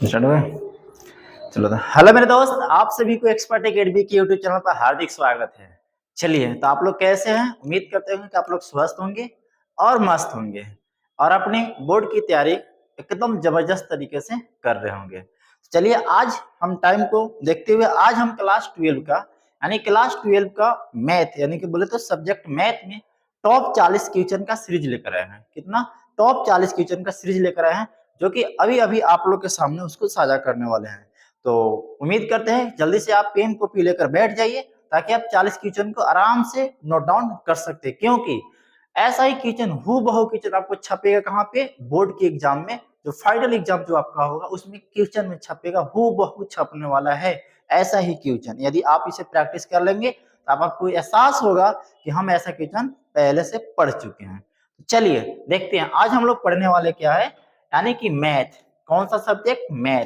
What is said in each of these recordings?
Start हुआ। चलो तो हेलो मेरे दोस्त, आप सभी को एक्सपर्ट एकेडमी के यूट्यूब चैनल पर हार्दिक स्वागत है। चलिए, तो आप लोग कैसे हैं? उम्मीद करते हैं कि आप लोग स्वस्थ होंगे और मस्त होंगे और अपने बोर्ड की तैयारी एकदम जबरदस्त तरीके से कर रहे होंगे। चलिए, आज हम टाइम को देखते हुए आज हम क्लास 12 का यानी क्लास 12 का मैथ यानी कि बोले तो सब्जेक्ट मैथ में टॉप 40 क्वेश्चन का सीरीज लेकर आए हैं। कितना? टॉप 40 क्वेश्चन का सीरीज लेकर आए हैं, जो कि अभी अभी आप लोग के सामने उसको साझा करने वाले हैं। तो उम्मीद करते हैं जल्दी से आप पेन कॉपी लेकर बैठ जाइए ताकि आप 40 क्वेश्चन को आराम से नोट डाउन कर सकते हैं, क्योंकि ऐसा ही क्वेश्चन हूबहू क्वेश्चन आपको छपेगा कहाँ पे? बोर्ड के एग्जाम में, जो फाइनल एग्जाम जो आपका होगा उसमें क्वेश्चन में छपेगा, हूबहू छपने वाला है ऐसा ही क्वेश्चन। यदि आप इसे प्रैक्टिस कर लेंगे तो आपको एहसास होगा कि हम ऐसा क्वेश्चन पहले से पढ़ चुके हैं। चलिए देखते हैं आज हम लोग पढ़ने वाले क्या है, यानी कि मैथ। कौन सा सब्जेक्ट? मैथ।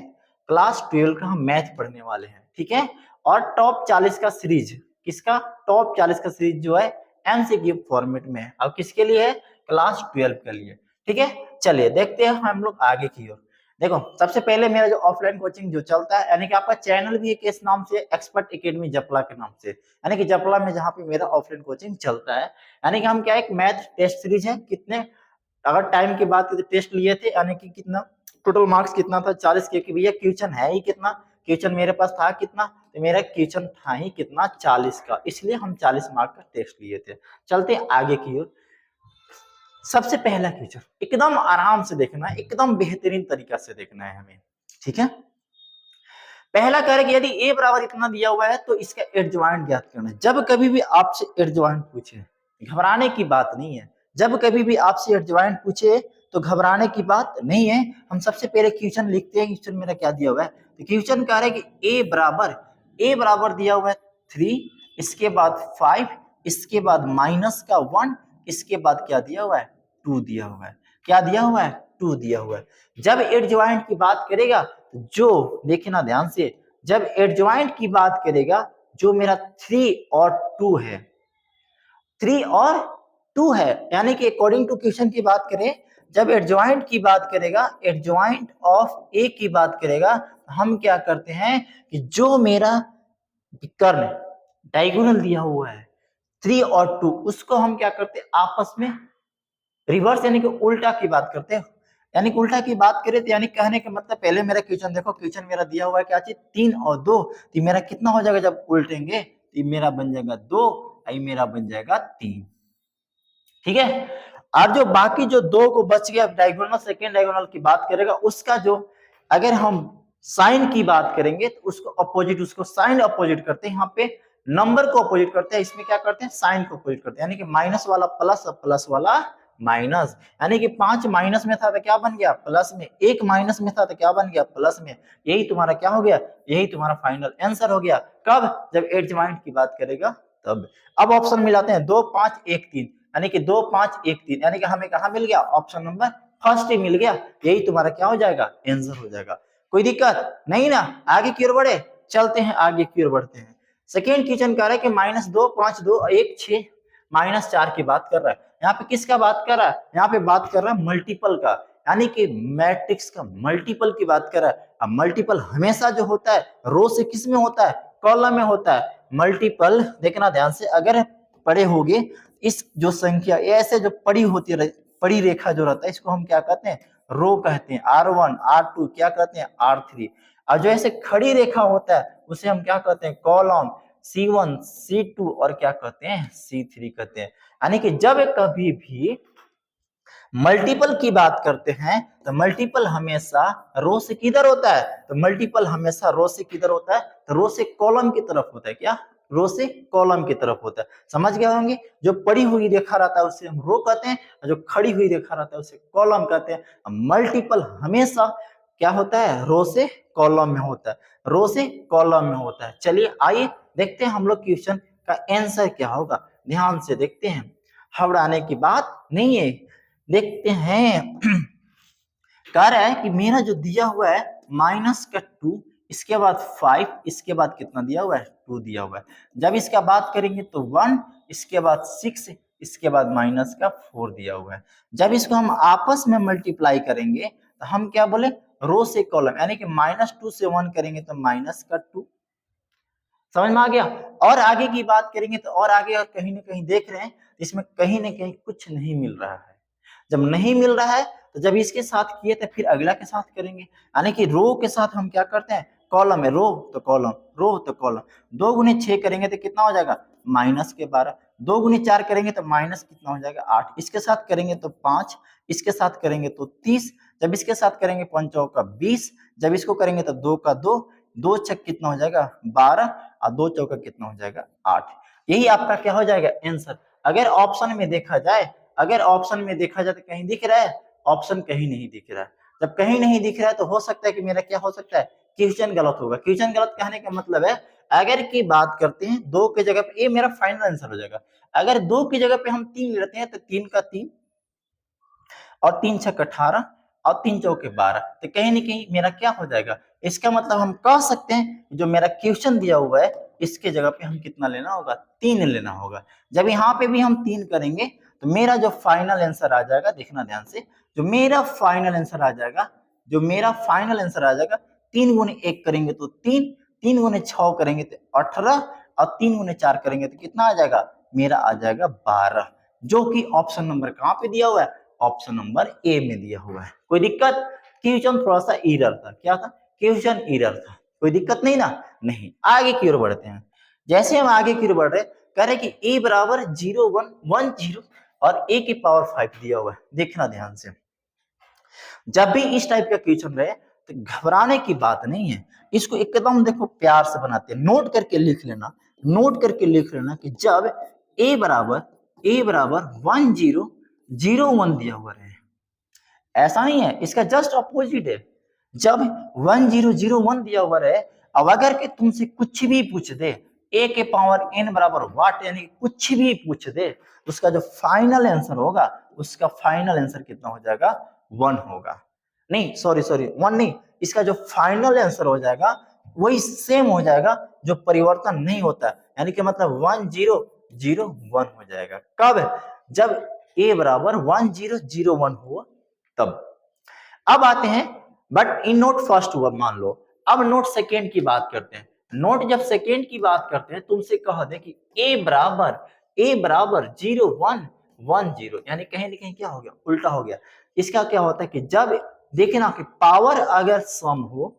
क्लास 12 का हम मैथ पढ़ने वाले हैं, ठीक है। और टॉप 40 का सीरीज, किसका? टॉप 40 का सीरीज जो है एमसीक्यू फॉर्मेट में है। अब किसके लिए है? क्लास 12 के लिए, ठीक है। चलिए देखते हैं हम लोग आगे की ओर। देखो, सबसे पहले मेरा जो ऑफलाइन कोचिंग जो चलता है, यानी कि आपका चैनल भी एक इस नाम से, एक्सपर्ट एकेडमी जपला के नाम से, यानी कि जपला में जहाँ पे मेरा ऑफलाइन कोचिंग चलता है। यानी कि हम क्या, एक मैथ टेस्ट सीरीज है। कितने, अगर टाइम की बात करें, टेस्ट लिए थे, यानी कि कितना टोटल मार्क्स कितना था? 40 के। भैया क्वेश्चन है ही कितना? क्वेश्चन मेरे पास था कितना? तो मेरा क्वेश्चन था ही कितना? 40 का, इसलिए हम 40 मार्क का टेस्ट लिए थे। चलते आगे की ओर। सबसे पहला क्वेश्चन एकदम आराम से देखना है, एकदम बेहतरीन तरीका से देखना है हमें, ठीक है। पहला कह रहे कि यदि a बराबर इतना दिया हुआ है तो इसका एडजॉइंट ज्ञात करना है। जब कभी भी आपसे एडजॉइंट पूछे, घबराने की बात नहीं है। जब कभी भी आपसे एडजॉइंट पूछे तो घबराने की बात नहीं है। हम सबसे पहले क्वेश्चन लिखते हैं। क्वेश्चन मेरा क्या दिया हुआ है? तो क्वेश्चन कह रहा है कि a बराबर दिया हुआ है 3, इसके बाद 5, इसके बाद माइनस का 1, इसके बाद क्या दिया हुआ है? 2 दिया हुआ है। क्या दिया हुआ है? 2 दिया हुआ है। जब एडजॉइंट की बात करेगा, जो देखना ध्यान से, जब एडजॉइंट की बात करेगा, जो मेरा 3 और 2 है, 3 और 2 है, यानी कि अकॉर्डिंग टू क्वेश्चन की बात करें, जब एडजॉइंट की बात करेगा, एडजॉइंट ऑफ ए की बात करेगा, हम क्या करते हैं कि जो मेरा कर्ण डायगोनल दिया हुआ है 3 और 2, उसको हम क्या करते हैं? आपस में रिवर्स यानी कि उल्टा की बात करते हैं। यानी कि उल्टा की बात करें तो यानी कहने का मतलब, पहले मेरा क्वेश्चन देखो, क्वेश्चन मेरा दिया हुआ है क्या चीज? 3 और 2। तो मेरा कितना हो जाएगा जब उल्टेंगे? तो मेरा बन जाएगा 2, आई मेरा बन जाएगा 3, ठीक है। और जो बाकी जो 2 को बच गया, डायगोनल, सेकेंड डायगोनल की बात करेगा, उसका जो, अगर हम साइन की बात करेंगे तो उसको अपोजिट, उसको साइन अपोजिट करते हैं। यहाँ पे नंबर को अपोजिट करते हैं, इसमें क्या करते हैं? साइन को अपोजिट करते हैं। यानी कि माइनस वाला प्लस और प्लस वाला माइनस। यानी कि 5 माइनस में था तो क्या बन गया? प्लस में। 1 माइनस में था तो क्या बन गया? प्लस में। यही तुम्हारा क्या हो गया? यही तुम्हारा फाइनल आंसर हो गया। कब? जब एडजॉइंट की बात करेगा तब। अब ऑप्शन मिलाते हैं, 2 5 1 3, यानी कि 2 5 1 3, यानी कि हमें कहा मिल गया? ऑप्शन नंबर फर्स्ट ही मिल गया। यही तुम्हारा क्या हो जाएगा? आंसर हो जाएगा। कोई दिक्कत नहीं ना? आगे की ओर बढ़े, चलते हैं आगे की ओर बढ़ते हैं। सेकेंड क्वेश्चन कह रहा है कि -2 5 2 1 6 -4 की बात कर रहा है। यहाँ पे किसका बात कर रहा है? यहाँ पे बात कर रहा है मल्टीपल का, यानी कि मैट्रिक्स का मल्टीपल की बात कर रहा है। अब मल्टीपल हमेशा जो होता है रो से किस में होता है? कॉलम में होता है। मल्टीपल देखना ध्यान से, अगर पढ़े होगे, इस जो संख्या ऐसे जो पड़ी होती है, पड़ी रेखा जो रहता है, इसको हम क्या कहते हैं? रो कहते हैं। R1 R2 क्या कहते हैं? R3। और जो ऐसे खड़ी रेखा होता है उसे हम क्या कहते हैं? कॉलम। C1 C2 और क्या कहते हैं? C3 कहते हैं। यानी कि जब कभी भी मल्टीपल की बात करते हैं तो मल्टीपल हमेशा रो से किधर होता है? तो मल्टीपल हमेशा रो से किधर होता है? तो रो से कॉलम की तरफ होता है। क्या? रो से कॉलम की तरफ होता है। समझ गए होंगे? जो पड़ी हुई रेखा रहता है उसे हम रो कहते हैं, और जो खड़ी हुई रेखा रहता है उसे कॉलम कहते हैं। मल्टीपल हमेशा क्या होता है? रो से कॉलम में होता है। रो से कॉलम में होता है। चलिए आइए देखते हैं हम लोग क्वेश्चन का आंसर क्या होगा। ध्यान से देखते हैं, घबराने की बात नहीं है। देखते हैं कह रहा है कि मेरा जो दिया हुआ है -2, इसके बाद 5, इसके बाद कितना दिया हुआ है? 2 दिया हुआ है। जब इसका बात करेंगे तो 1, इसके बाद 6, इसके बाद -4 दिया हुआ है। जब इसको हम आपस में मल्टीप्लाई करेंगे तो हम क्या बोले? रो से कॉलम, यानी कि -2 से 1 करेंगे तो माइनस का 2। समझ में आ गया। और आगे की बात करेंगे तो और आगे और कहीं ना कहीं देख रहे हैं इसमें कहीं ना कहीं कुछ नहीं मिल रहा है। जब नहीं मिल रहा है तो जब इसके साथ किए तो फिर अगला के साथ करेंगे, यानी कि रो के साथ हम क्या करते हैं, कॉलम है, रो तो कॉलम, रो तो कॉलम। 2 गुने 6 करेंगे तो कितना हो जाएगा, -12। 2 गुने 4 करेंगे तो माइनस कितना हो जाएगा, 8। इसके साथ करेंगे तो 5, इसके साथ करेंगे तो 30, जब इसके साथ करेंगे 5 चौका 20, जब इसको करेंगे तो 2 का 2, 2 छक कितना हो जाएगा 12, और 2 चौका कितना हो जाएगा 8। यही आपका क्या हो जाएगा आंसर। अगर ऑप्शन में देखा जाए, अगर ऑप्शन में देखा जाए तो कहीं दिख रहा है, ऑप्शन कहीं नहीं दिख रहा है। जब कहीं नहीं दिख रहा है तो हो सकता है कि मेरा क्या हो सकता है, क्वेश्चन गलत होगा। क्वेश्चन गलत कहने का मतलब है अगर की बात करते हैं 2 की जगह पे, ये मेरा फाइनल आंसर हो जाएगा। अगर 2 की जगह पे हम 3 लेते हैं तो 3 का 3 और 3 छक 18 और 3 चौके 12, तो कहीं ना कहीं मेरा क्या हो जाएगा। इसका मतलब हम कह सकते हैं जो मेरा क्वेश्चन दिया हुआ है इसके जगह पे हम कितना लेना होगा, 3 लेना होगा। जब यहाँ पे भी हम 3 करेंगे तो मेरा जो फाइनल आंसर आ जाएगा, देखना ध्यान से, जो मेरा फाइनल आंसर आ जाएगा, जो मेरा फाइनल आंसर आ जाएगा, 3 गुने 1 करेंगे तो 3, 3 गुने 6 करेंगे तो 18, और 3 गुने 4 करेंगे तो कितना आ जाएगा, मेरा आ जाएगा 12, जो कि ऑप्शन नंबर कहाँ पे दिया हुआ है, ऑप्शन नंबर ए में दिया हुआ है। कोई दिक्कत, क्वेश्चन थोड़ा सा एरर था, क्या था, क्वेश्चन एरर था, कोई दिक्कत नहीं ना। नहीं, आगे की ओर बढ़ते हैं। जैसे हम आगे की ओर बढ़ रहे, कह रहे कि a बराबर 0 1 1 0 और a की पावर 5 दिया हुआ है। देखना ध्यान से, जब भी इस टाइप का क्वेश्चन रहे तो घबराने की बात नहीं है, इसको एकदम देखो प्यार से बनाते हैं, नोट करके लिख लेना, नोट करके लिख लेना कि जब a बराबर 1 0 0 1 दिया हुआ रहे, ऐसा नहीं है, इसका जस्ट अपोजिट है। जब 1 0 0 1 दिया हुआ रहे, अब अगर के तुमसे कुछ भी पूछ दे, a के पावर n बराबर वाट, यानी कुछ भी पूछ दे, उसका जो फाइनल आंसर होगा, उसका फाइनल आंसर कितना हो जाएगा, 1 होगा। नहीं सॉरी 1 नहीं, इसका जो फाइनल आंसर हो जाएगा वही सेम हो जाएगा, जो परिवर्तन नहीं होता, यानी कि मतलब 1 0 0 1 हो जाएगा। कब, जब a बराबर 1 0 0 1 हो तब। अब आते हैं, बट इन नोट फर्स्ट हुआ मान लो, अब नोट सेकेंड की बात करते हैं। नोट जब सेकेंड की बात करते हैं, तुमसे कह दे कि a बराबर 0 1 1 0, यानी कहीं ना कहीं क्या हो गया, उल्टा हो गया। इसका क्या होता है कि जब देखे ना कि पावर अगर सम हो,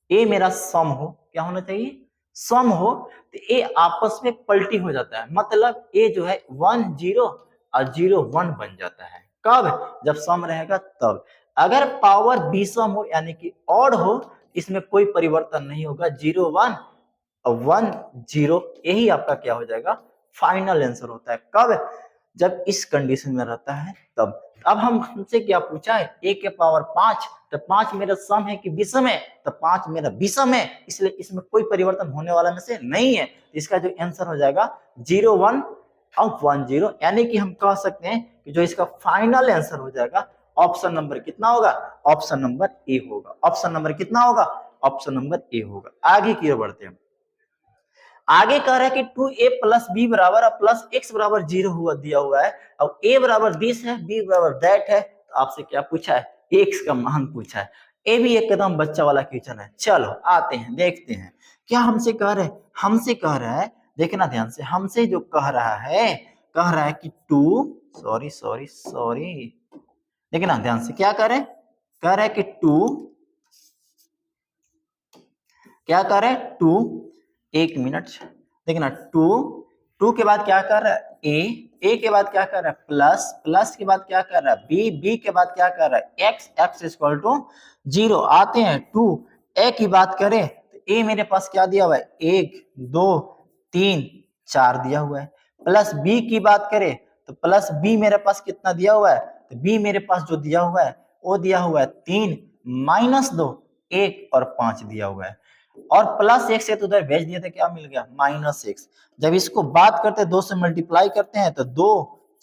a मेरा सम हो, क्या होना चाहिए, सम हो, तो a आपस में पलटी हो जाता है, मतलब a जो है 1 0 और 0 1 बन जाता है। कब, जब सम रहेगा तब। अगर पावर विषम हो यानी कि ऑड हो, इसमें कोई परिवर्तन नहीं होगा, 0 1 और 1 0, यही आपका क्या हो जाएगा, फाइनल आंसर होता है। कब, जब इस कंडीशन में रहता है तब। अब हमसे क्या पूछा है, a के पावर 5, तो 5 मेरा सम है कि विषम है, तो 5 मेरा विषम है, इसलिए इसमें कोई परिवर्तन होने वाला में से नहीं है। इसका जो आंसर हो जाएगा 0 1 और 1 0, यानी कि हम कह सकते हैं कि जो इसका फाइनल आंसर हो जाएगा, ऑप्शन नंबर कितना होगा, ऑप्शन नंबर ए होगा। ऑप्शन नंबर कितना होगा, ऑप्शन नंबर ए होगा। आगे की ओर बढ़ते हैं। आगे कह रहा है कि 2a प्लस बी बराबर प्लस एक्स बराबर 0 हुआ दिया हुआ है। अब a बराबर 20 है, b बराबर दैट है, तो आपसे क्या पूछा है, x का मान पूछा है। ये भी एकदम बच्चा वाला क्वेश्चन है। चलो आते हैं, देखते हैं क्या हमसे कह रहे हैं। हमसे कह रहा है, देखना ध्यान से, हमसे जो कह रहा है, कह रहा है कि 2 सॉरी देखना ध्यान से, क्या कह रहे हैं, कह रहा है कि 2, क्या कह रहे हैं 2, 1 मिनट देखना, 2 के बाद क्या कर रहा है a के बाद क्या कर रहा है प्लस के बाद क्या कर रहा है b के बाद क्या कर रहा है x इक्वल टू 0। आते हैं 2 a की बात करें तो a मेरे पास क्या दिया हुआ है, 1 2 3 4 दिया हुआ है। प्लस b की बात करें तो प्लस b मेरे पास कितना दिया हुआ है, तो b मेरे पास जो दिया हुआ है वो दिया हुआ है 3 -2 1 और 5 दिया हुआ है, और प्लस x है तो उधर भेज दिए थे, क्या मिल गया -x। जब इसको बात करते हैं 2 से मल्टीप्लाई करते हैं तो 2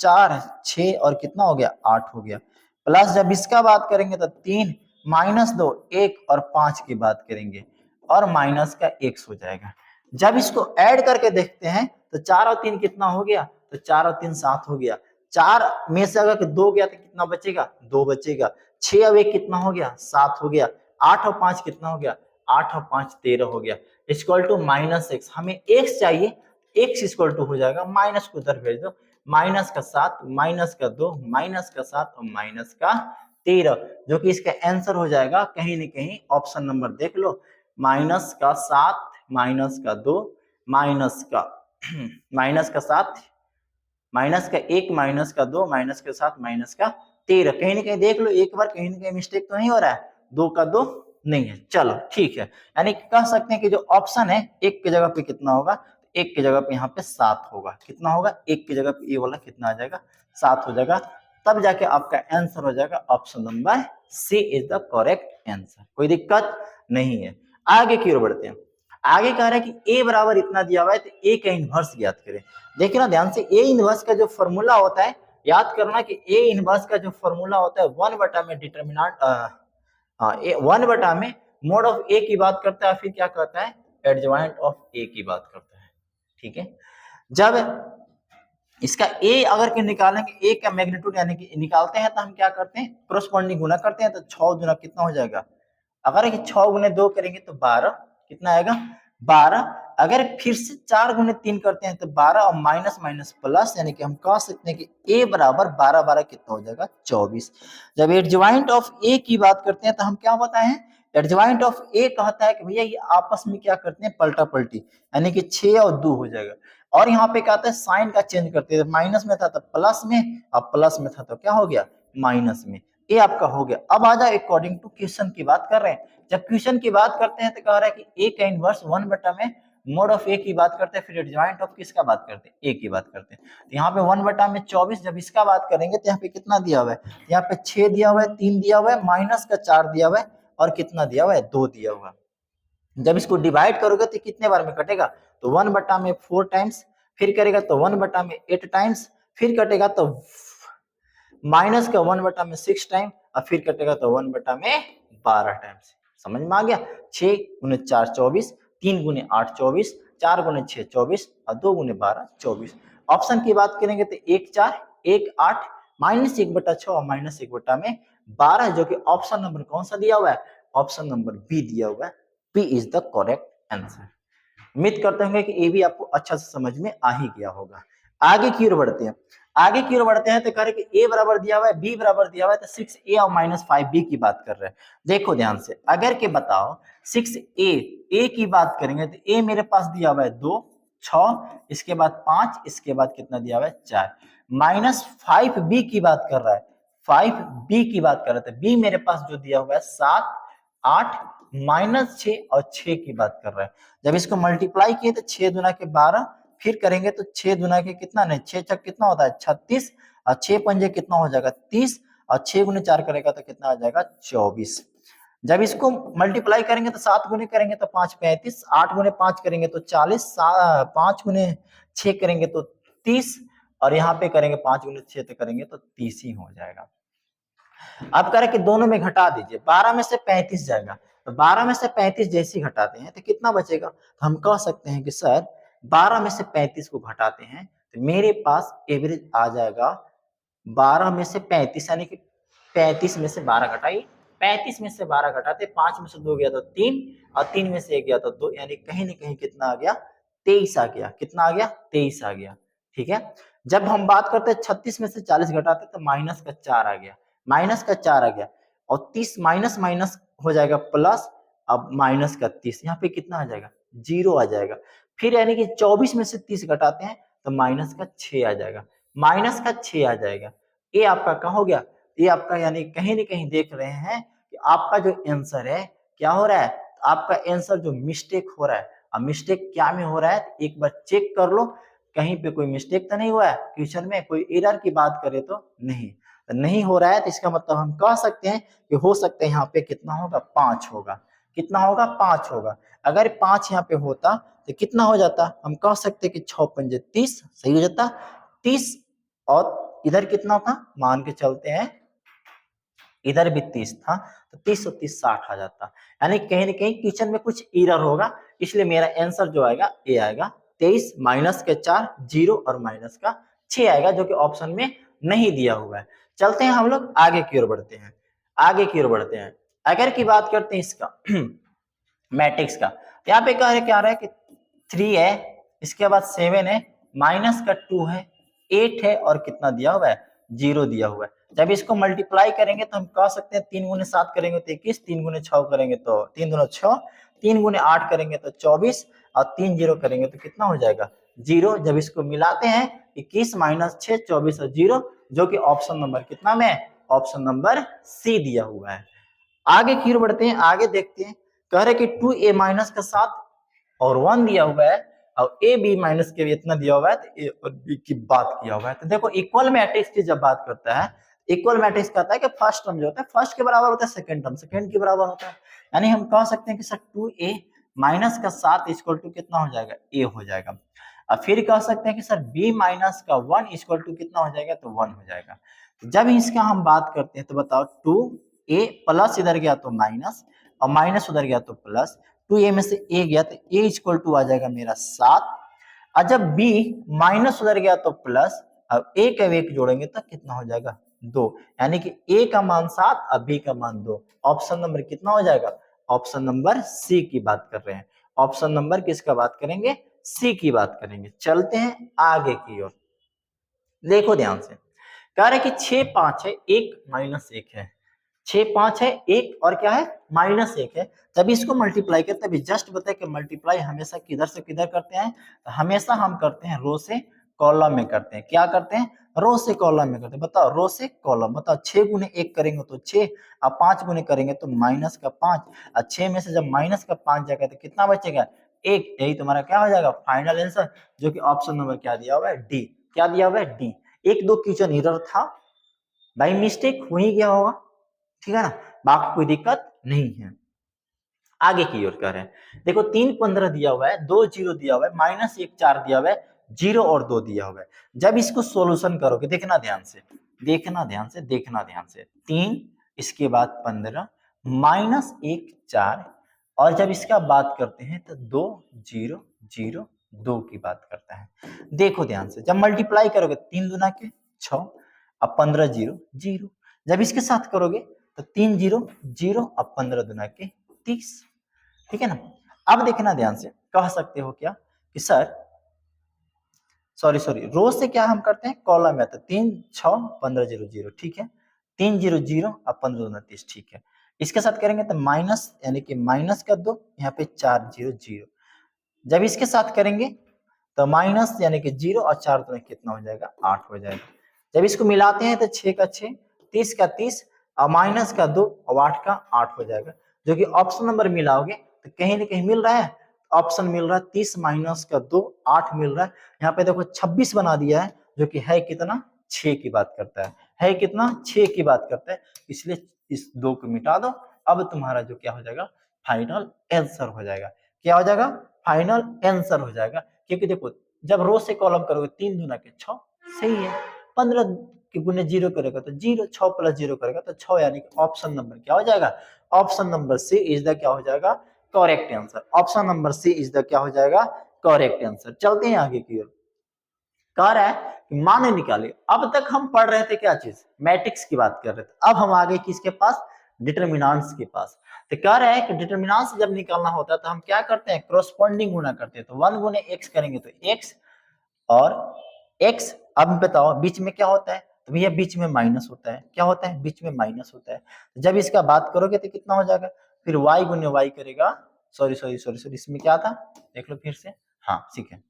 4 6 और कितना हो गया 8 हो गया। प्लस जब इसका बात करेंगे तो 3 -2 1 और 5 की बात करेंगे और माइनस का x हो जाएगा। जब इसको ऐड करके देखते हैं तो 4 और 3 कितना हो गया, तो 4 और 3 7 हो गया। 4 में से अगर 2 गया तो कितना बचेगा, 2 बचेगा। 6 और 1 कितना हो गया, 7 हो गया। 8 और 5 कितना हो गया, 8 और 5 13 हो गया, इक्वल टू -x। हमें x चाहिए, x इक्वल टू हो जाएगा माइनस को उधर भेज दो, माइनस का 7, माइनस का 2, माइनस का 7 और माइनस का 13, जो कि इसका आंसर हो जाएगा कहीं न कहीं ऑप्शन नंबर देख लो, माइनस का 7, माइनस का 2, माइनस का माइनस का 7, माइनस का 1, माइनस का 2, माइनस का 7, माइनस का 13। कहीं ना कहीं देख लो एक बार, कहीं ना कहीं मिस्टेक तो नहीं हो रहा है, 2 का 2 नहीं है। चलो ठीक है, यानी कह सकते हैं कि जो ऑप्शन है एक की जगह पे कितना होगा, एक की जगह पे यहाँ पे 7 होगा। कितना होगा, एक की जगह पे ये वाला कितना आ जाएगा, 7 हो जाएगा। तब जाके आपका आंसर हो जाएगा option number C is the correct answer. कोई दिक्कत नहीं है। आगे की ओर बढ़ते हैं। आगे कह रहा है कि a बराबर इतना दिया हुआ है, तो a का इनवर्स ज्ञात करें। देखिए ना ध्यान से, a इनवर्स का जो फॉर्मूला होता है, याद करना कि a इनवर्स का जो फॉर्मूला होता है 1 बटा में डिटरमिनेंट 1 बटा में मोड ऑफ a की बात करता है, फिर क्या करता है, एडजॉइंट ऑफ a की बात करता है। ठीक है, जब इसका a अगर के निकालेंगे, a का मैग्नीट्यूड यानी कि निकालते हैं, तो हम क्या करते हैं, कोरोस्पोंडिंग गुना करते हैं, तो 6 गुना कितना हो जाएगा, अगर 6 गुने 2 करेंगे तो 12, कितना आएगा 12। अगर फिर से 4 गुने 3 करते हैं तो 12 और माइनस माइनस प्लस, यानी कि हम कह सकते हैं कि a बराबर 12 12 कितना हो जाएगा 24। जब एडजॉइंट ऑफ a की बात करते हैं तो हम क्या बताए हैं, एडजॉइंट ऑफ a कहता है कि भैया ये आपस में क्या करते हैं, पलटा पलटी, यानी कि 6 और 2 हो जाएगा। और यहाँ पे कहता है साइन का चेंज करते हैं, माइनस में था तो प्लस में, और प्लस में था तो क्या हो गया, माइनस में। ये आपका हो गया। अब आ जाए अकॉर्डिंग टू क्वेश्चन की बात कर रहे हैं। जब क्वेश्चन की बात करते हैं तो कह रहा है कि a का इनवर्स 1 बटा में मोड ऑफ a की बात करते हैं, फिर एडजॉइंट ऑफ किसका बात करते हैं, a की बात करते हैं। तो यहाँ पे 1 बटा में 24, जब इसका बात करेंगे तो यहाँ पे कितना दिया हुआ है, यहाँ पे 6 दिया हुआ है, 3 दिया हुआ है, माइनस का 4 दिया हुआ है, और कितना दिया हुआ है, 2 दिया हुआ है। जब इसको डिवाइड करोगे तो कितने बार में कटेगा, तो 1 बटा में 4 टाइम्स, फिर करेगा तो 1 बटा में 8 टाइम्स, फिर कटेगा तो माइनस का 1 बटा में 6 टाइम, और फिर कटेगा तो 1 बटा में 12 टाइम्स। समझ में आ गया, 6 गुने 4 24, 3 गुने 8 24, 4 गुने 6 24, और 2 गुने 12 24। ऑप्शन की बात करेंगे तो 1 4 1 8, माइनस 1 बटा 6 और माइनस 1 बटा में 12, जो कि ऑप्शन नंबर कौन सा दिया हुआ है, ऑप्शन नंबर बी दिया हुआ है। B is the correct answer. उम्मीद करते होंगे कि ये भी आपको अच्छा से समझ में आ ही गया होगा। आगे की ओर बढ़ते हैं। आगे की ओर बढ़ते हैं तो कह रहे कि a बराबर दिया हुआ है, b बराबर दिया हुआ है, तो 6a और माइनस 5b की बात कर रहे हैं। देखो ध्यान से, अगर के बताओ 6a की बात करेंगे तो a मेरे पास दिया हुआ है 2 6, इसके बाद 5, इसके बाद कितना दिया हुआ है 4, माइनस 5b की बात कर रहा है, 5b की बात कर रहा है, b मेरे पास जो दिया हुआ है 7 8, माइनस 6 और 6 की बात कर रहा है। जब इसको मल्टीप्लाई किए तो 6 दुना के 12, फिर करेंगे तो 6 दुना के कितना, नहीं 6 छक कितना होता है 36, और 6 पंजे कितना हो जाएगा 30, और 6 गुने 4 करेगा तो कितना आ जाएगा 24। जब इसको मल्टीप्लाई करेंगे तो 7 गुने करेंगे तो 5 35, 8 गुने 5 करेंगे तो 40, 5 गुने 6 करेंगे तो 30, और यहाँ पे करेंगे 5 गुने 6 तो करेंगे तो 30 ही हो जाएगा। अब कह रहे कि दोनों में घटा दीजिए, 12 में से 35 जाएगा, तो 12 में से 35 जैसे ही घटाते हैं तो कितना बचेगा, तो हम कह सकते हैं कि सर 12 में से 35 को घटाते हैं तो मेरे पास एवरेज आ जाएगा 12 में से 35, यानी कि 35 में से 12 घटाइए, 35 में से 12 घटाते, 5 में से 2 गया तो 3, और 3 में से 1 गया तो 2, यानी कहीं ना कहीं कितना आ गया 23 आ गया। कितना आ गया 23 आ गया। ठीक है, जब हम बात करते हैं 36 में से 40 घटाते तो माइनस का 4 आ गया, माइनस का 4 आ गया, और 30 माइनस माइनस हो जाएगा प्लस, अब माइनस का 30, यहाँ पे कितना आ जाएगा 0 आ जाएगा। फिर यानी कि 24 में से 30 घटाते हैं तो माइनस का 6 आ जाएगा, माइनस का 6 आ जाएगा। ये आपका क्या हो गया, ये आपका यानी कहीं ना कहीं देख रहे हैं कि आपका जो आंसर है क्या हो रहा है, आपका आंसर जो मिस्टेक हो रहा है, अब मिस्टेक क्या में हो रहा है एक बार चेक कर लो, कहीं पे कोई मिस्टेक तो नहीं हुआ है, क्वेश्चन में कोई एरर की बात करें तो नहीं हो रहा है, तो इसका मतलब हम कह सकते हैं कि हो सकता है यहाँ पे कितना होगा 5 होगा। कितना होगा 5 होगा। अगर 5 यहाँ पे होता तो कितना हो जाता, हम कह सकते हैं कि 6 पंजे 30 सही हो जाता 30, और इधर कितना था मान के चलते हैं इधर भी 30 था, तो 30 और 30 60 आ जाता, यानी कहीं ना कहीं क्वेश्चन में कुछ एरर होगा, इसलिए मेरा आंसर जो आएगा ए आएगा 23 माइनस के 4 0 और माइनस का 6 आएगा, जो कि ऑप्शन में नहीं दिया हुआ है। चलते हैं हम लोग आगे की ओर बढ़ते हैं। आगे की ओर बढ़ते हैं। अगर की बात करते हैं इसका मैट्रिक्स का, तो यहाँ पे क्या रहा है कि 3 है, इसके बाद 7 है, माइनस का 2 है, 8 है, और कितना दिया हुआ है, 0 दिया हुआ है। जब इसको मल्टीप्लाई करेंगे तो हम कह सकते हैं 3 गुने 7 करेंगे तो 21, 3 गुने 6 करेंगे तो 3 दूना 6, 3 गुने 8 करेंगे तो 24, और 3 जीरो करेंगे तो कितना हो जाएगा, 0। जब इसको मिलाते हैं 21 माइनस 6, 24 और 0, जो कि ऑप्शन नंबर कितना में है, ऑप्शन नंबर सी दिया हुआ है। आगे की ओर बढ़ते हैं, आगे देखते हैं, कह रहे कि 2a माइनस का 7 और 1 दिया हुआ है, और ए बी माइनस के भी इतना दिया हुआ है, तो ए और बी की बात किया हुआ है। तो देखो इक्वल मैट्रिक्स की जब बात करता है, इक्वल मैट्रिक्स कहता है कि फर्स्ट टर्म जो होता है फर्स्ट के बराबर होता है, सेकंड टर्म सेकंड के बराबर होता है। यानी हम कह सकते हैं कि सर 2a माइनस का 7 इक्वल टू कितना हो जाएगा, a हो जाएगा। अब फिर कह सकते हैं कि सर b माइनस का 1 इक्वल टू कितना हो जाएगा, तो 1 हो जाएगा। तो जब इसका हम बात करते हैं तो बताओ 2a प्लस इधर गया तो माइनस, और माइनस उधर गया तो प्लस, 2a में से a गया तो a इक्वल टू आ जाएगा मेरा 7, और जब b माइनस उधर गया तो प्लस, अब a का 1 जोड़ेंगे तो कितना हो जाएगा, 2। यानी कि a का मान 7 और b का मान 2। ऑप्शन नंबर कितना हो जाएगा, ऑप्शन नंबर सी की बात कर रहे हैं। ऑप्शन नंबर किसका बात करेंगे, सी की बात करेंगे। चलते हैं आगे की ओर, देखो ध्यान से, कह रहे कि 6 5 है, 1 माइनस 1 है, 6 5 है, 1 और क्या है, माइनस 1 है। जब इसको मल्टीप्लाई करते हैं, जस्ट बताए कि मल्टीप्लाई हमेशा किधर से किधर करते हैं, तो हमेशा हम करते हैं रो से कॉलम में करते हैं। क्या करते हैं, रो से कॉलम में करते हैं। बताओ रो से कॉलम, बताओ 6 गुने 1 करेंगे तो 6, और 5 गुने करेंगे तो माइनस का 5, और 6 में से जब माइनस का 5 जाएगा तो कितना बचेगा, 1। यही तुम्हारा क्या हो जाएगा, फाइनल आंसर, जो कि ऑप्शन नंबर क्या दिया हुआ है, डी। क्या दिया हुआ है, डी। एक दो क्वेश्चन इधर था, बाई मिस्टेक हो ही गया होगा, ठीक है ना, बाकी कोई दिक्कत नहीं है। आगे की ओर कह रहे हैं, देखो 3 15 दिया हुआ है, 2 0 दिया हुआ है, माइनस 1 4 दिया हुआ है, 0 और 2 दिया हुआ है। जब इसको सोल्यूशन करोगे, देखना ध्यान से, देखना ध्यान से, देखना ध्यान से, 3 इसके बाद 15 माइनस 1 4, और जब इसका बात करते हैं तो 2 0 0 2 की बात करता है। देखो ध्यान से, जब मल्टीप्लाई करोगे 3 दूना के 6, अब 15 0 0, जब इसके साथ करोगे तो 3 0 0, अब 15 दूना के 30, ठीक है ना। अब देखना ध्यान से, कह सकते हो क्या कि सर सॉरी सॉरी, रो से क्या हम करते हैं, कॉलम में, तो 3 6 15 0 0, ठीक है, 3 0 0 अब 15 29, ठीक है। इसके साथ करेंगे तो माइनस, यानी कि माइनस का 2, यहाँ पे 4 0 0, जब इसके साथ करेंगे तो माइनस यानी कि 0 और 4 तो कितना हो जाएगा, 8 हो जाएगा। जब इसको मिलाते हैं तो 6 का 6, 30 का 30, और माइनस का 2 और 8 का 8 हो जाएगा, जो कि ऑप्शन नंबर मिलाओगे तो कहीं ना कहीं मिल रहा है, ऑप्शन मिल रहा है 30 माइनस का 2 8 मिल रहा है। यहाँ पे देखो 26 बना दिया है, जो कि है कितना, 6 की बात करता है कितना, 6 की बात करता है, इसलिए इस 2 को मिटा दो। अब तुम्हारा जो क्या हो जाएगा, फाइनल आंसर हो जाएगा। क्या हो जाएगा, फाइनल आंसर हो जाएगा। क्योंकि देखो जब रो से कॉलम करोगे 3 दूना के 6, सही है, 15 के गुने 0 करेगा तो 0, 6 प्लस 0 करेगा तो 6, यानी कि ऑप्शन नंबर क्या हो जाएगा, option number C is the क्या हो जाएगा, correct answer. Option number C is the क्या हो जाएगा, करेक्ट आंसर। चलते हैं आगे की ओर, कह रहा है कि मान निकाले। अब तक हम पढ़ रहे थे क्या चीज, मैट्रिक्स की बात कर रहे थे, अब हम आगे किसके पास, डिटरमिनेंट्स के पास। तो कह रहा है कि डिटरमिनेंट्स जब निकालना होता है तो हम क्या करते हैं, क्रॉसपोंडिंग गुना करते हैं। तो 1 गुने x करेंगे तो x, और x, अब बताओ बीच में क्या होता है, तो भैया बीच में माइनस होता है। क्या होता है, बीच में माइनस होता है। जब इसका बात करोगे तो कितना हो जाएगा, फिर y गुने y करेगा, सॉरी सॉरी सॉरी सॉरी, इसमें क्या था, देख लो फिर से, हाँ ठीक है।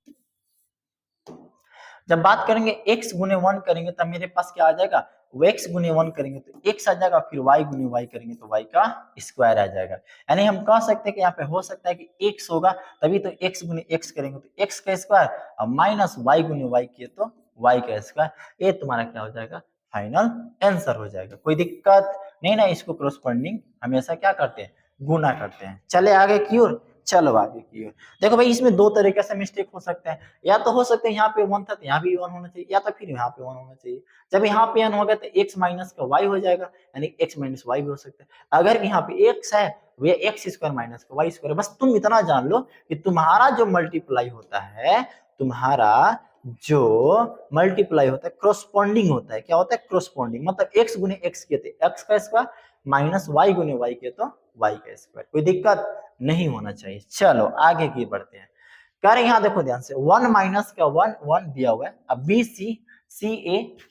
जब बात करेंगे x गुने 1 करेंगे तब मेरे पास क्या आ जाएगा, वो x गुने 1 करेंगे तो x आ जाएगा, फिर y गुने y करेंगे तो y का स्क्वायर आ जाएगा। यानी हम कह सकते हैं कि यहाँ पे हो सकता है कि x होगा, तभी तो x गुने x करेंगे तो x का स्क्वायर, और माइनस y गुने y किए तो y का स्क्वायर। ये तुम्हारा क्या हो जाएगा, फाइनल आंसर हो जाएगा। कोई दिक्कत नहीं ना, इसको क्रॉसपोंडिंग हमेशा क्या करते हैं, गुना करते हैं। चले आगे की ओर, चलो आगे की ओर। देखो भाई इसमें दो तरीके से मिस्टेक हो सकता है, या तो हो सकता है यहाँ पे 1 था तो यहाँ भी 1 होना चाहिए, या तो फिर यहाँ पे 1 होना चाहिए। जब यहाँ पे 1 होगा तो x माइनस का y हो जाएगा, यानी x माइनस y भी हो सकता है। अगर यहाँ पे x है तो ये x स्क्वायर माइनस का y स्क्वायर। बस तुम इतना जान लो कि तुम्हारा जो मल्टीप्लाई होता है, तुम्हारा जो मल्टीप्लाई होता है क्रॉसपोंडिंग होता है। क्या होता है, क्रॉसपोंडिंग, मतलब x गुने x किए थे x का स्क्वायर, माइनस वाई गुने वाई के तो वाई का स्क्वायर, कोई दिक्कत नहीं होना चाहिए। चलो आगे की बढ़ते हैं। कह रहे यहाँ देखो ध्यान से 1 माइनस का 1 1 दिया हुआ है, अब B C C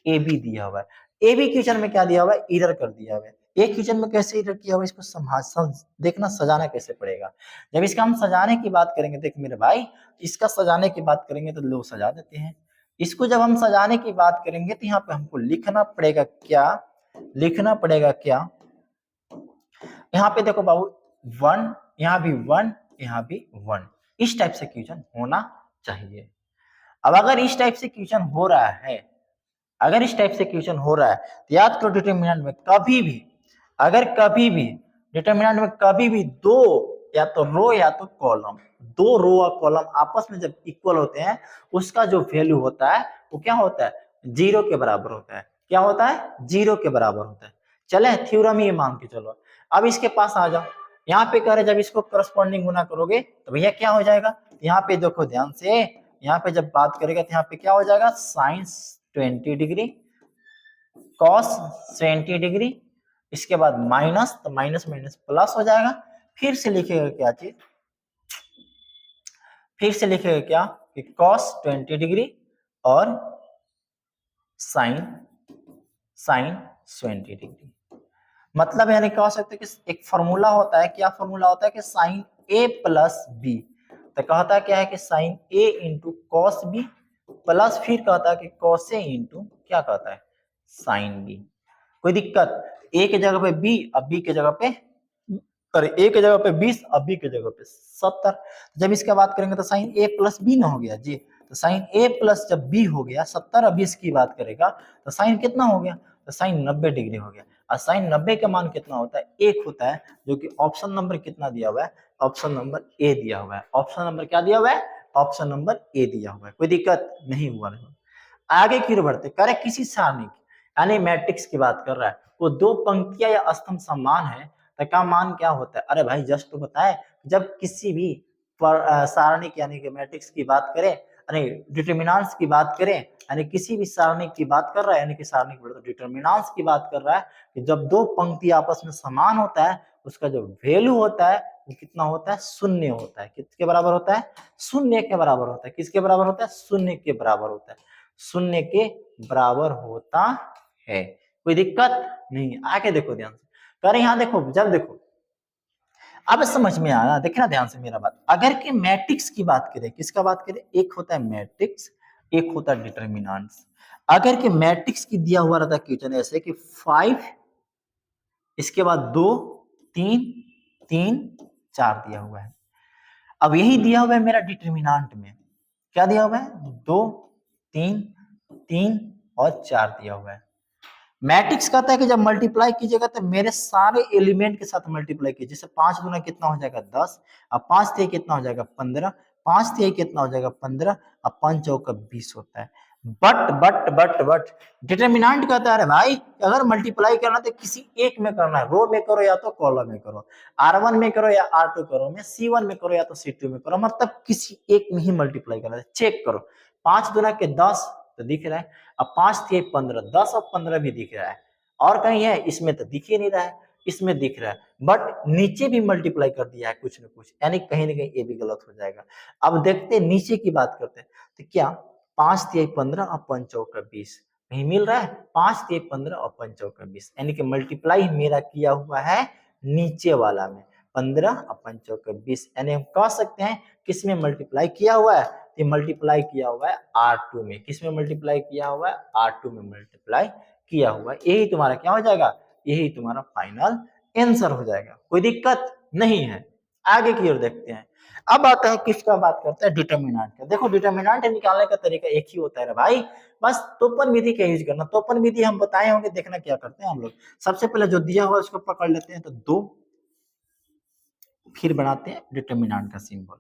A B दिया हुआ है। ए बी क्वेश्चन में क्या दिया हुआ है, इरर कर दिया हुआ है। एक क्वेश्चन में कैसे इरर किया हुआ है, इसको देखना, सजाना कैसे पड़ेगा। जब इसका हम सजाने की बात करेंगे, देख मेरे भाई, इसका सजाने की बात करेंगे तो लोग सजा देते हैं। इसको जब हम सजाने की बात करेंगे तो यहाँ पे हमको लिखना पड़ेगा क्या, लिखना पड़ेगा क्या, यहाँ पे देखो बाबू 1, यहाँ भी 1, यहाँ भी 1, इस टाइप से क्वेश्चन होना चाहिए। अब अगर इस टाइप से क्वेश्चन हो रहा है, अगर इस टाइप से क्वेश्चन हो रहा है तो याद करो डिटरमिनेंट में कभी भी, अगर कभी भी डिटरमिनेंट में कभी भी दो या तो रो या तो कॉलम, दो रो और कॉलम आपस में जब इक्वल होते हैं, उसका जो वैल्यू होता है वो क्या होता है, 0 के बराबर होता है। क्या होता है, 0 के बराबर होता है। चले थ्योरम ये मान के चलो। अब इसके पास आ जाओ, यहाँ पे कह रहे जब इसको करस्पॉन्डिंग गुना करोगे तो भैया क्या हो जाएगा, यहाँ पे देखो ध्यान से, यहाँ पे जब बात करेगा तो यहाँ पे क्या हो जाएगा, साइन 20 डिग्री, कॉस 20 डिग्री, इसके बाद माइनस, तो माइनस माइनस प्लस हो जाएगा। फिर से लिखेगा क्या चीज, फिर से लिखेगा क्या कि कॉस 20 डिग्री और साइन 20 डिग्री। मतलब यानी क्या हो सकता है कि एक फॉर्मूला होता है, क्या फॉर्मूला होता है कि साइन ए प्लस बी, तो कहता है क्या है कि साइन ए इंटू कॉस बी प्लस फिर कहता है कि कॉस ए इंटू क्या कहता है, साइन बी। कोई दिक्कत, ए के जगह पे बी, अब बी के जगह पे, अरे ए के जगह पे 20, अब बी के जगह पे 70। जब इसका बात करेंगे तो साइन ए प्लस बी ना हो गया जी, तो साइन ए प्लस जब बी हो गया 70 अब 20 की बात करेगा तो साइन कितना हो गया, तो साइन 90 डिग्री हो गया। और साइन 90 का मान कितना होता है, 1 होता है, जो कि ऑप्शन नंबर कितना दिया हुआ है, ऑप्शन नंबर ए दिया हुआ है। ऑप्शन नंबर क्या दिया हुआ है, ऑप्शन नंबर ए दिया हुआ है। कोई दिक्कत नहीं हुआ नहीं। आगे की ओर बढ़ते, करे किसी सारणी यानी मैट्रिक्स की बात कर रहा है, वो दो पंक्तियां या स्तंभ समान है तो का मान क्या होता है। अरे भाई जस्ट तो बताए, जब किसी भी सारणी यानी कि मैट्रिक्स की बात करें, यानी डिटरमिनेंट्स की बात करें, यानी किसी भी सारणी की बात कर रहा है, यानी कि सारणी की डिटरमिनेंट्स की बात कर रहा है, कि जब दो पंक्ति आपस में समान होता है, उसका जो वैल्यू होता है वो कितना होता है, शून्य होता है। किसके बराबर होता है, शून्य के बराबर होता है। किसके बराबर होता है, शून्य के बराबर होता है, शून्य के बराबर होता है। कोई दिक्कत नहीं। आगे देखो ध्यान से, कर यहाँ देखो, जब देखो अब समझ में आया, देखना ध्यान से मेरा बात। अगर कि मैट्रिक्स की बात करें, किसका बात करें, एक होता है मैट्रिक्स, एक होता है डिटरमिनेंट्स। अगर कि मैट्रिक्स की दिया हुआ रहता क्वेश्चन ऐसे कि 5, इसके बाद 2 3 3 4 दिया हुआ है। अब यही दिया हुआ है मेरा डिटरमिनेंट में, क्या दिया हुआ है, 2 3 3 और 4 दिया हुआ है। मैट्रिक्स कहता है कि जब मल्टीप्लाई कीजिएगा तो मेरे सारे एलिमेंट के साथ मल्टीप्लाई कीजिए। जैसे 5 गुना कितना हो जाएगा 10, अब 5 थे कितना हो जाएगा 15, 5 थे कितना हो जाएगा 15, अब 5 चौका 20 होता है। बट डिटरमिनेंट कहता है भाई अगर मल्टीप्लाई करना तो किसी एक में करना है, रो में करो या तो कॉलम में करो, R1 में करो या R2 करो, में C1 में करो या तो C2 में करो, मतलब किसी एक में ही मल्टीप्लाई करना है। चेक करो, 5 दुना के 10 तो दिख रहा है, अब 5 थे 15, 10 और 15 भी दिख रहा है, और कहीं है इसमें तो दिख ही नहीं रहा है, इसमें दिख रहा है, बट नीचे भी मल्टीप्लाई कर दिया है कुछ न कुछ, यानी कहीं ना कहीं ये भी गलत हो जाएगा। अब देखते हैं नीचे की बात करते हैं, तो क्या 5 थे 15 और 5 चौका 20 नहीं मिल रहा है, 5 थे 15 और 5 चौका 20, यानी कि मल्टीप्लाई मेरा किया हुआ है नीचे वाला में 15 और 5 चौका 20, यानी हम कह सकते हैं किसमें मल्टीप्लाई किया हुआ है, ये मल्टीप्लाई किया हुआ है R2 में। किस में मल्टीप्लाई किया हुआ है, R2 में मल्टीप्लाई किया हुआ है। यही तुम्हारा क्या हो जाएगा, यही तुम्हारा फाइनल आंसर हो जाएगा। कोई दिक्कत नहीं है। आगे की ओर देखते हैं। अब आता है किसका बात करते हैं, डिटरमिनेंट का। देखो डिटरमिनेंट निकालने का तरीका एक ही होता है भाई, बस तोपन विधि का यूज करना। तोपन विधि हम बताए होंगे, देखना क्या करते हैं हम लोग। सबसे पहले जो दिया हुआ उसको पकड़ लेते हैं, तो 2, फिर बनाते हैं डिटरमिनेंट का सिंबल,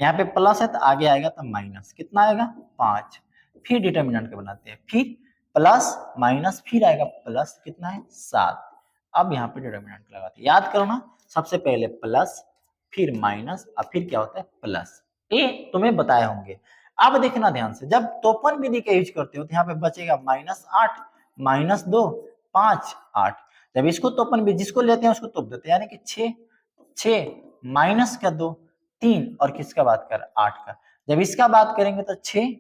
यहाँ पे प्लस है तो आगे आएगा तो माइनस, कितना आएगा 5, फिर डिटरमिनेंट का बनाते हैं, फिर प्लस माइनस, फिर आएगा प्लस, कितना है 7। अब यहाँ पे डिटरमिनेंट लगाते हैं, याद करो ना, सबसे पहले प्लस, फिर माइनस, और फिर क्या होता है प्लस। ये तुम्हें बताए होंगे। अब देखना ध्यान से, जब तोपन विधि का यूज करते हो तो यहाँ पे बचेगा -8 -2 5 8, जब इसको तो अपन जिसको लेते हैं उसको तोप देते हैं, यानी कि 6, 6 माइनस का 2 3 और किसका बात कर 8 का। जब इसका बात करेंगे तो 6,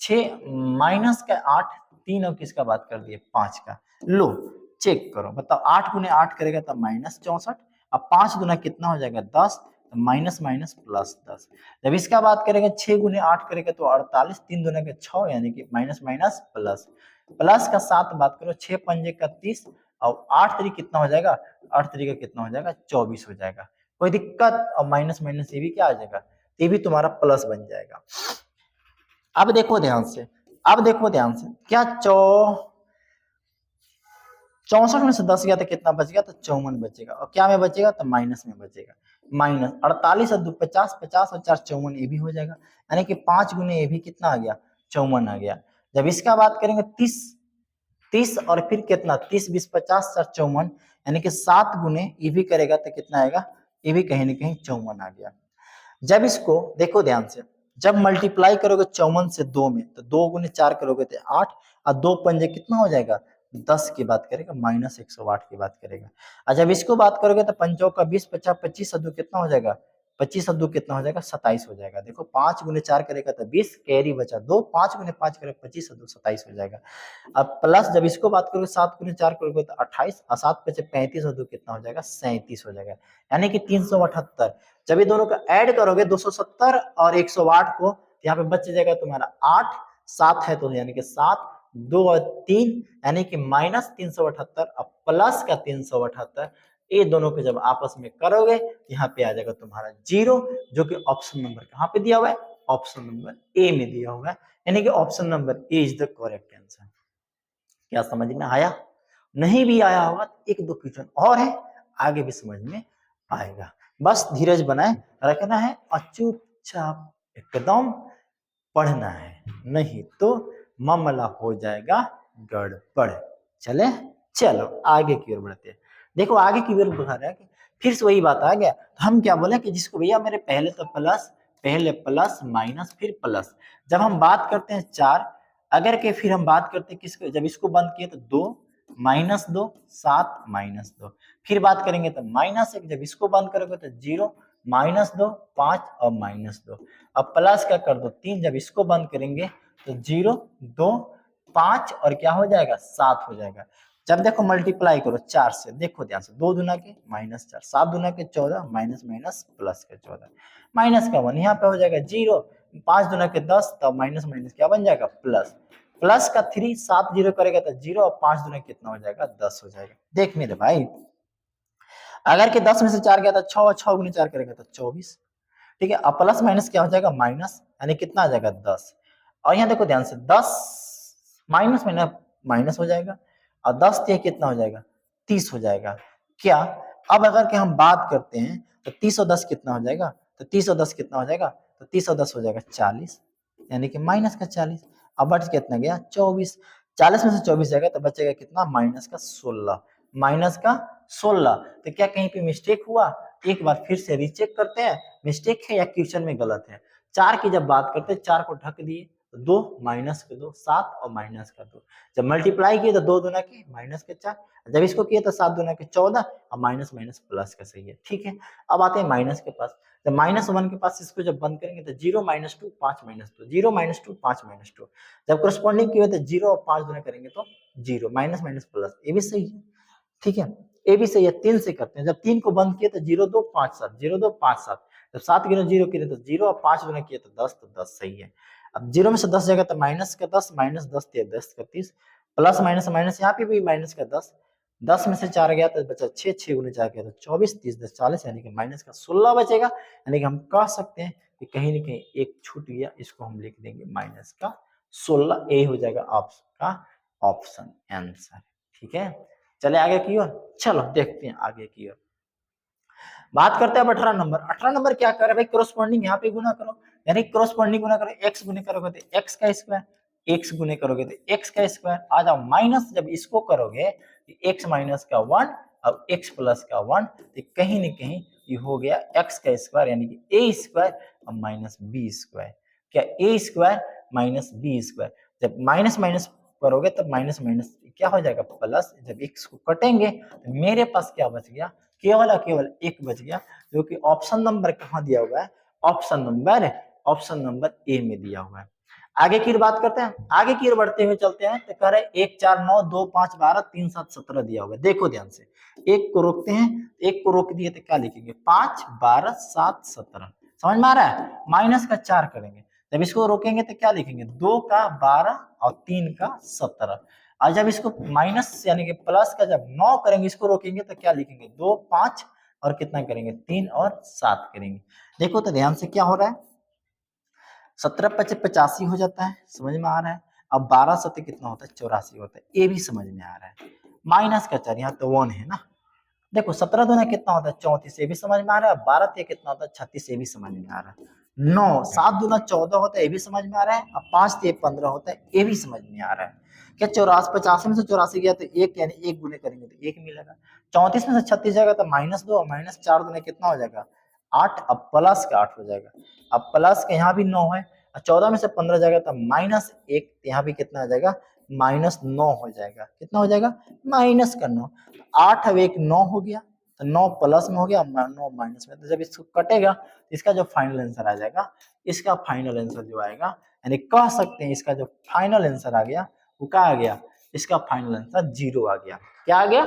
6 माइनस का 8 3 और किसका बात कर दिए 5 का। लो चेक करो, बताओ 8 गुने 8 करेगा तो माइनस 64, अब 5 गुना कितना हो जाएगा 10, तो माइनस माइनस प्लस 10। जब इसका बात करेंगे 6 गुने 8 करेगा तो 48, 3 दुना के 6 यानी कि माइनस माइनस प्लस, प्लस का 7 बात करो 6 पंजे का 30 और 8 तरीक कितना हो जाएगा, 8 तरीका कितना हो जाएगा 24 हो जाएगा। कोई दिक्कत, और माइनस माइनस ये भी क्या आ जाएगा, ये भी तुम्हारा प्लस बन जाएगा। अब देखो ध्यान से, अब देखो ध्यान से, क्या 64 में से 10 गया तो कितना बच गया, तो 54 बचेगा, और क्या में बचेगा तो माइनस में बचेगा। माइनस 48 और 2 50, 50 और 4 54 ये भी हो जाएगा, यानी कि 5 गुने ये भी कितना आ गया 54 आ गया। जब इसका बात करेंगे 30, 30 और फिर कितना 30 20 50 4 54, यानी कि 7 गुने ये भी करेगा तो कितना आएगा, ये भी कहीं ना कहीं 54 आ गया। जब इसको देखो ध्यान से, जब मल्टीप्लाई करोगे 54 से 2 में, तो 2 गुने 4 करोगे तो 8 और 2 पंजे कितना हो जाएगा 10 की बात करेगा, माइनस 108 की बात करेगा। और जब इसको बात करोगे तो 5 का 20 50 25 और 2 कितना हो जाएगा, 25 और 2 कितना हो जाएगा 27 हो जाएगा। देखो 5 गुने 4 करेगा तो 20, कैरी बचा 2, 5 गुने 5 करेगा 25 और 2 27 हो जाएगा। अब प्लस जब इसको बात करोगे 7 गुने 4 करोगे तो 28 और 7 पचे 35 और 2 कितना हो जाएगा 37 हो जाएगा, यानी कि 378। जब ये दोनों का ऐड करोगे 270 और 108 को, यहाँ पे बच जाएगा तुम्हारा 8, 7 है तो यानी कि 7, 2 और 3 यानी कि माइनस 378 और प्लस का 378, ये दोनों को जब आपस में करोगे यहाँ पे आ जाएगा तुम्हारा 0, जो कि ऑप्शन नंबर कहाँ पे दिया हुआ है, ऑप्शन नंबर ए में दिया हुआ है, यानी कि option number A is the correct answer. क्या समझ में आया? नहीं भी आया होगा एक दो क्वेश्चन और है, आगे भी समझ में आएगा। बस धीरज बनाए रखना है और चुपचाप एकदम पढ़ना है, नहीं तो मामला हो जाएगा गड़बड़। चले चलो आगे की ओर बढ़ते हैं। देखो आगे की ओर बढ़ा रहा है कि फिर से वही बात आ गया, तो हम क्या बोले कि जिसको भैया मेरे पहले तो प्लस, पहले प्लस माइनस फिर प्लस। जब हम बात करते हैं 4, अगर के फिर हम बात करते हैं किसको, जब इसको बंद किए तो 2 माइनस 2 7 माइनस 2, फिर बात करेंगे तो माइनस 1, जब इसको बंद करोगे तो 0 माइनस 2 5 और माइनस 2, अब प्लस का कर दो 3, जब इसको बंद करेंगे तो 0 2 5 और क्या हो जाएगा 7 हो जाएगा। जब देखो मल्टीप्लाई करो 4 से, देखो ध्यान से, 2 दुना के माइनस 4, 7 दुना के 14 माइनस माइनस प्लस के 14, माइनस का 1 यहाँ पे हो जाएगा 0, 5 दुना के 10, तब माइनस माइनस क्या बन जाएगा प्लस, प्लस का 3, 7 0 करेगा तो 0 और 5 दुना कितना हो जाएगा 10 हो जाएगा। देख मेरे भाई, अगर के 10 में से 4 गया तो 6 और 6 गुने 4 करेगा तो 24, ठीक है। अब प्लस माइनस क्या हो जाएगा माइनस, यानी कितना आ जाएगा 10, और यहाँ देखो ध्यान से 10 माइनस माइनस माइनस हो जाएगा और 10 से कितना हो जाएगा 30 हो जाएगा। क्या अब अगर के हम बात करते हैं तो 30 और 10 कितना हो जाएगा, तो 30 और 10 कितना हो जाएगा, तो 30 और 10 हो जाएगा 40, यानी कि माइनस का 40। अब बच कितना गया 24, 40 में से 24 जाएगा तो बचेगा कितना माइनस का 16, माइनस का 16। तो क्या कहीं पे मिस्टेक हुआ, एक बार फिर से रीचेक करते हैं, मिस्टेक है या क्वेश्चन में गलत है। 4 की जब बात करते हैं 4 को ढक दिए तो 2 माइनस के 2 7 और माइनस का 2, जब मल्टीप्लाई किए तो 2 दुना के माइनस के 4, जब इसको किए तो 7 दुना के 14 और माइनस माइनस प्लस का सही है, ठीक है। अब आते हैं माइनस के पास, जब माइनस 1 के पास इसको जब बंद करेंगे तो 0 माइनस 2 5 माइनस 2, 0 माइनस 2 5 माइनस 2, जब करस्पॉन्डिंग किए तो 0 और 5 दुना करेंगे तो 0 माइनस माइनस प्लस, ये भी सही है, ठीक है। ये भी सही है, 3 से करते हैं, जब 3 को बंद किए तो 0 2 5 7, 0 2 5 7, जब 7 गिनो 0 किए तो 0 और 5 गुना किए तो 10, तो 10 सही है। अब 0 में से 10 जाएगा तो माइनस का 10, माइनस 10 10 का 30, प्लस माइनस माइनस यहाँ पे भी माइनस का 10, 10 में से 4 गया तो बचा 6, 6 गुने 4 किया तो 24, 30 10 40, यानी कि माइनस का 16 बचेगा, यानी कि हम कह सकते हैं कि कहीं ना कहीं एक छूट गया, इसको हम लिख देंगे माइनस का 16, ए हो जाएगा आपका ऑप्शन आंसर, ठीक है। चले आगे की ओर, चलो देखते हैं आगे की ओर। बात करते हैं अब 18 नंबर। 18 नंबर क्या कर रहा है भाई, क्रॉसपॉन्डिंग यहाँ पे गुना करो, यानी क्रॉसपॉन्डिंग गुना करो, x गुने करोगे तो x का स्क्वायर, x गुने करोगे तो x का स्क्वायर आ जाओ, माइनस जब इसको करोगे तो x माइनस का 1 अब x प्लस का 1, तो कहीं ना कहीं ये हो गया x का स्क्वायर, यानी कि a स्क्वायर अब माइनस b स्क्वायर, क्या a square minus b square, जब माइनस माइनस करोगे तब माइनस माइनस क्या हो जाएगा प्लस, जब x को कटेंगे तो मेरे पास क्या बच गया, केवल और केवल एक बच गया, जो कि ऑप्शन नंबर कहाँ दिया हुआ है, ऑप्शन नंबर ए में दिया हुआ है। आगे की बात करते हैं, आगे की बढ़ते हुए चलते हैं, तो कह रहे 1 4 9 2 5 12 3 7 17 दिया हुआ है। देखो ध्यान से, एक को रोकते हैं, एक को रोक दिए तो क्या लिखेंगे 5 12 7 17, समझ में आ रहा है, माइनस का 4 करेंगे, जब इसको रोकेंगे तो क्या लिखेंगे 2 का 12 और 3 का 17, और जब इसको माइनस यानी कि प्लस का जब 9 करेंगे, इसको रोकेंगे तो क्या लिखेंगे 2 5 और कितना करेंगे 3 और 7 करेंगे। देखो तो ध्यान से क्या हो रहा है, 17 5 85 हो जाता है, समझ में आ रहा है। अब 12 7 कितना होता है 84 होता है, ये भी समझ में आ रहा है। माइनस का 4 यहाँ तो 1 है ना, देखो 17 दूना कितना होता है 34, ये भी समझ में आ रहा है। 12 ते कितना होता है 36, ये भी समझ में आ रहा है। 9 7 दूना 14 होता है, ये भी समझ में आ रहा है। अब 5 ते 15 होता है, ये भी समझ में आ रहा है। क्या 84 85 में से 84 गया तो एक, यानी एक गुने करेंगे तो एक मिलेगा। 34 में से 36 जाएगा तो -2, -4 दूना कितना हो जाएगा 8, अब प्लस का 8 हो जाएगा। अब प्लस का यहाँ भी 9 है, 14 में से 15 जाएगा तो -1, यहाँ भी कितना हो जाएगा -9 हो जाएगा। कितना हो जाएगा माइनस का 9, 8 अब एक 9 हो गया, तो 9 प्लस में हो गया, 9 माइनस में, तो जब इसको कटेगा इसका जो फाइनल आंसर आ जाएगा, इसका फाइनल आंसर जो आएगा, यानी कह सकते हैं इसका जो फाइनल आंसर आ गया वो क्या आ गया, इसका फाइनल आंसर 0 आ गया। क्या आ गया